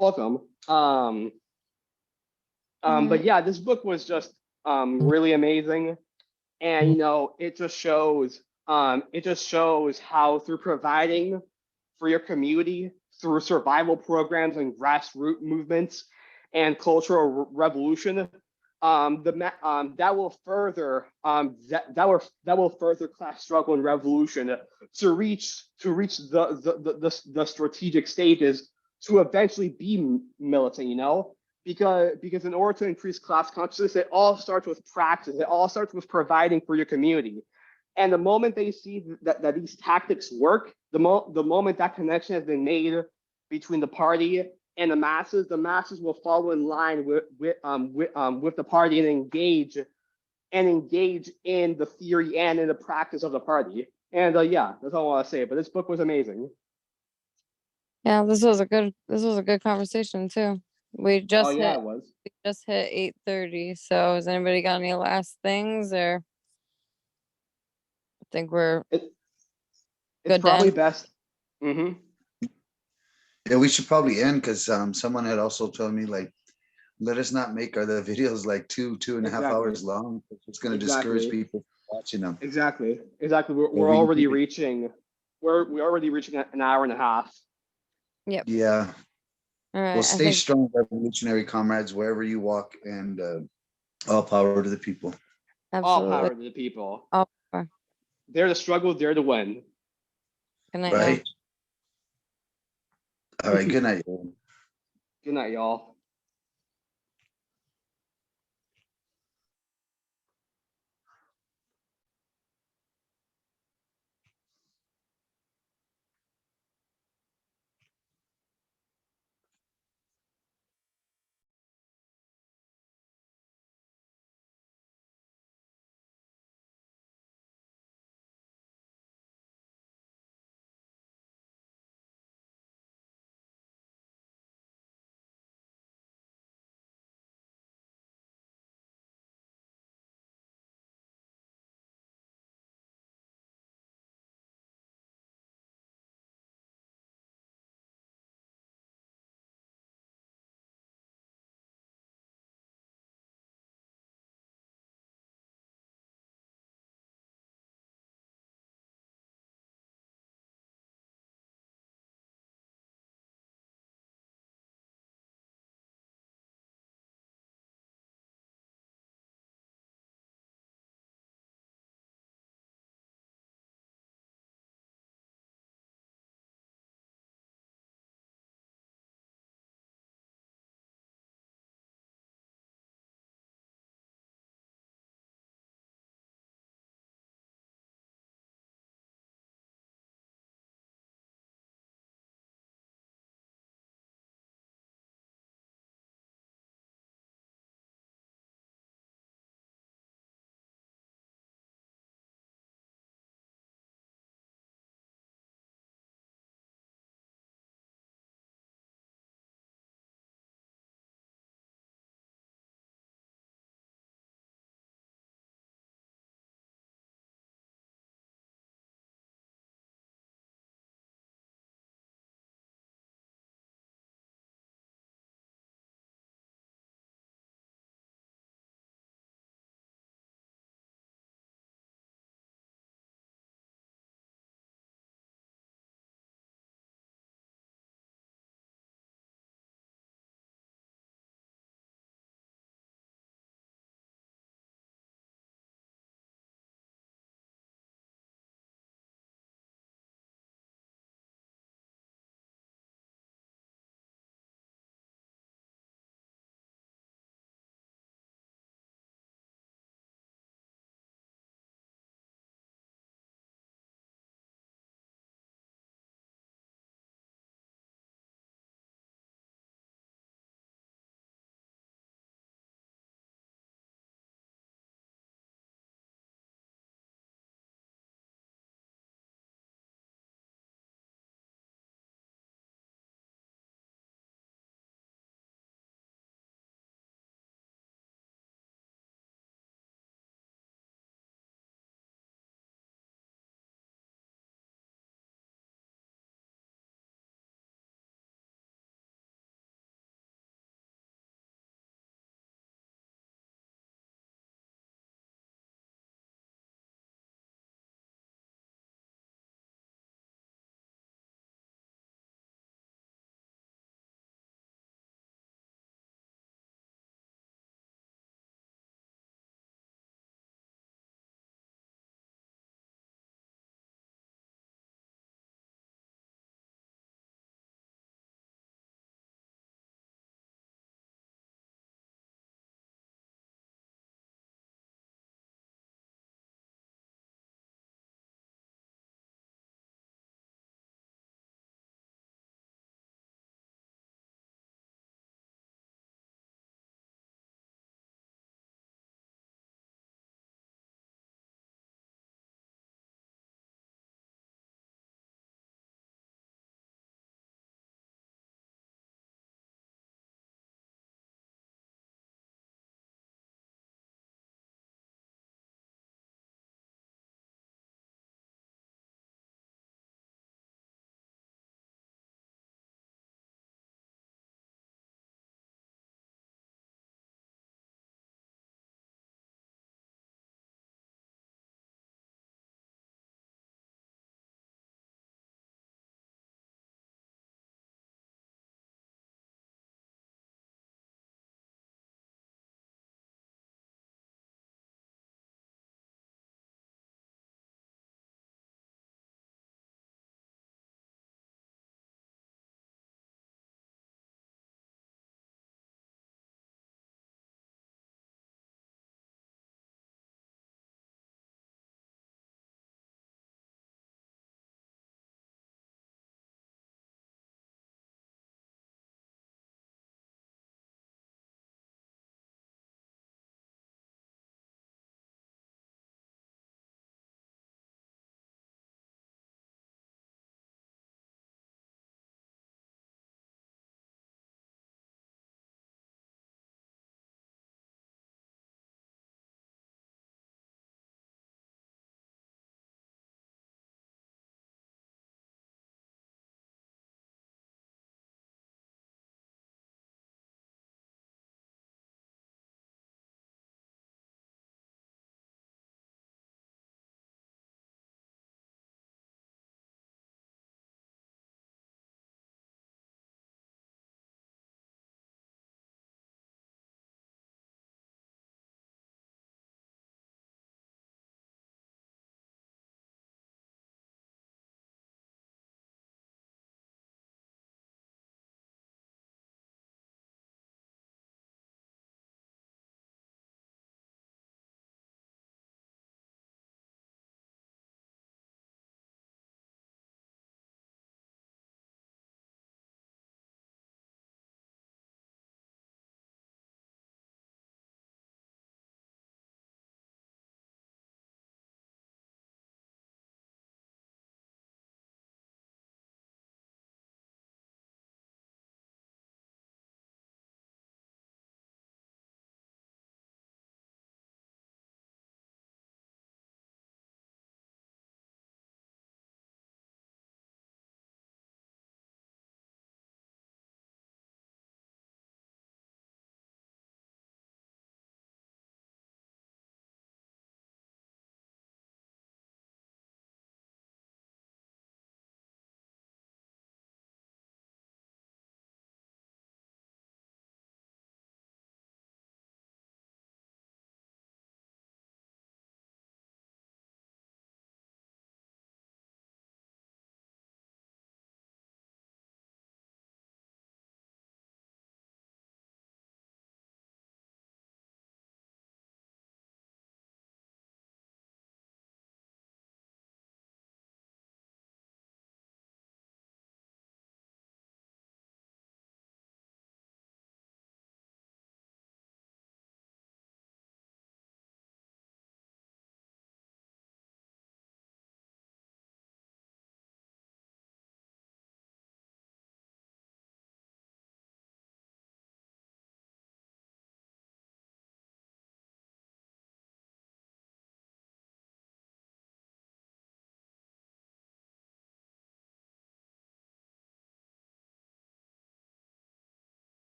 Welcome. But yeah, this book was just really amazing, and it just shows how through providing for your community through survival programs and grassroots movements and cultural revolution, that will further class struggle and revolution to reach the strategic stages to eventually be militant, because in order to increase class consciousness, it all starts with practice. It all starts with providing for your community. And the moment they see that these tactics work, the moment that connection has been made between the party and the masses will follow in line with the party and engage in the theory and in the practice of the party. And yeah, that's all I want to say. But this book was amazing. Yeah, this was a good conversation too. We Oh just yeah, hit it was. 8:30. So has anybody got any last things, or I think we're It's good to probably end? best. Mm-hmm. Yeah, we should probably end because someone had also told me like, let us not make the videos like 2.5 hours long. It's going to discourage people from watching them. Exactly. We're we can already keep it- reaching. We're already reaching an hour and a half. Yep. Yeah. All right. Well, I stay think strong, revolutionary comrades, wherever you walk, and all power to the people. All absolutely. power to the people. All power. Dare to struggle, dare to win. Good night, y'all. Right? All right. Good night. Good night, y'all.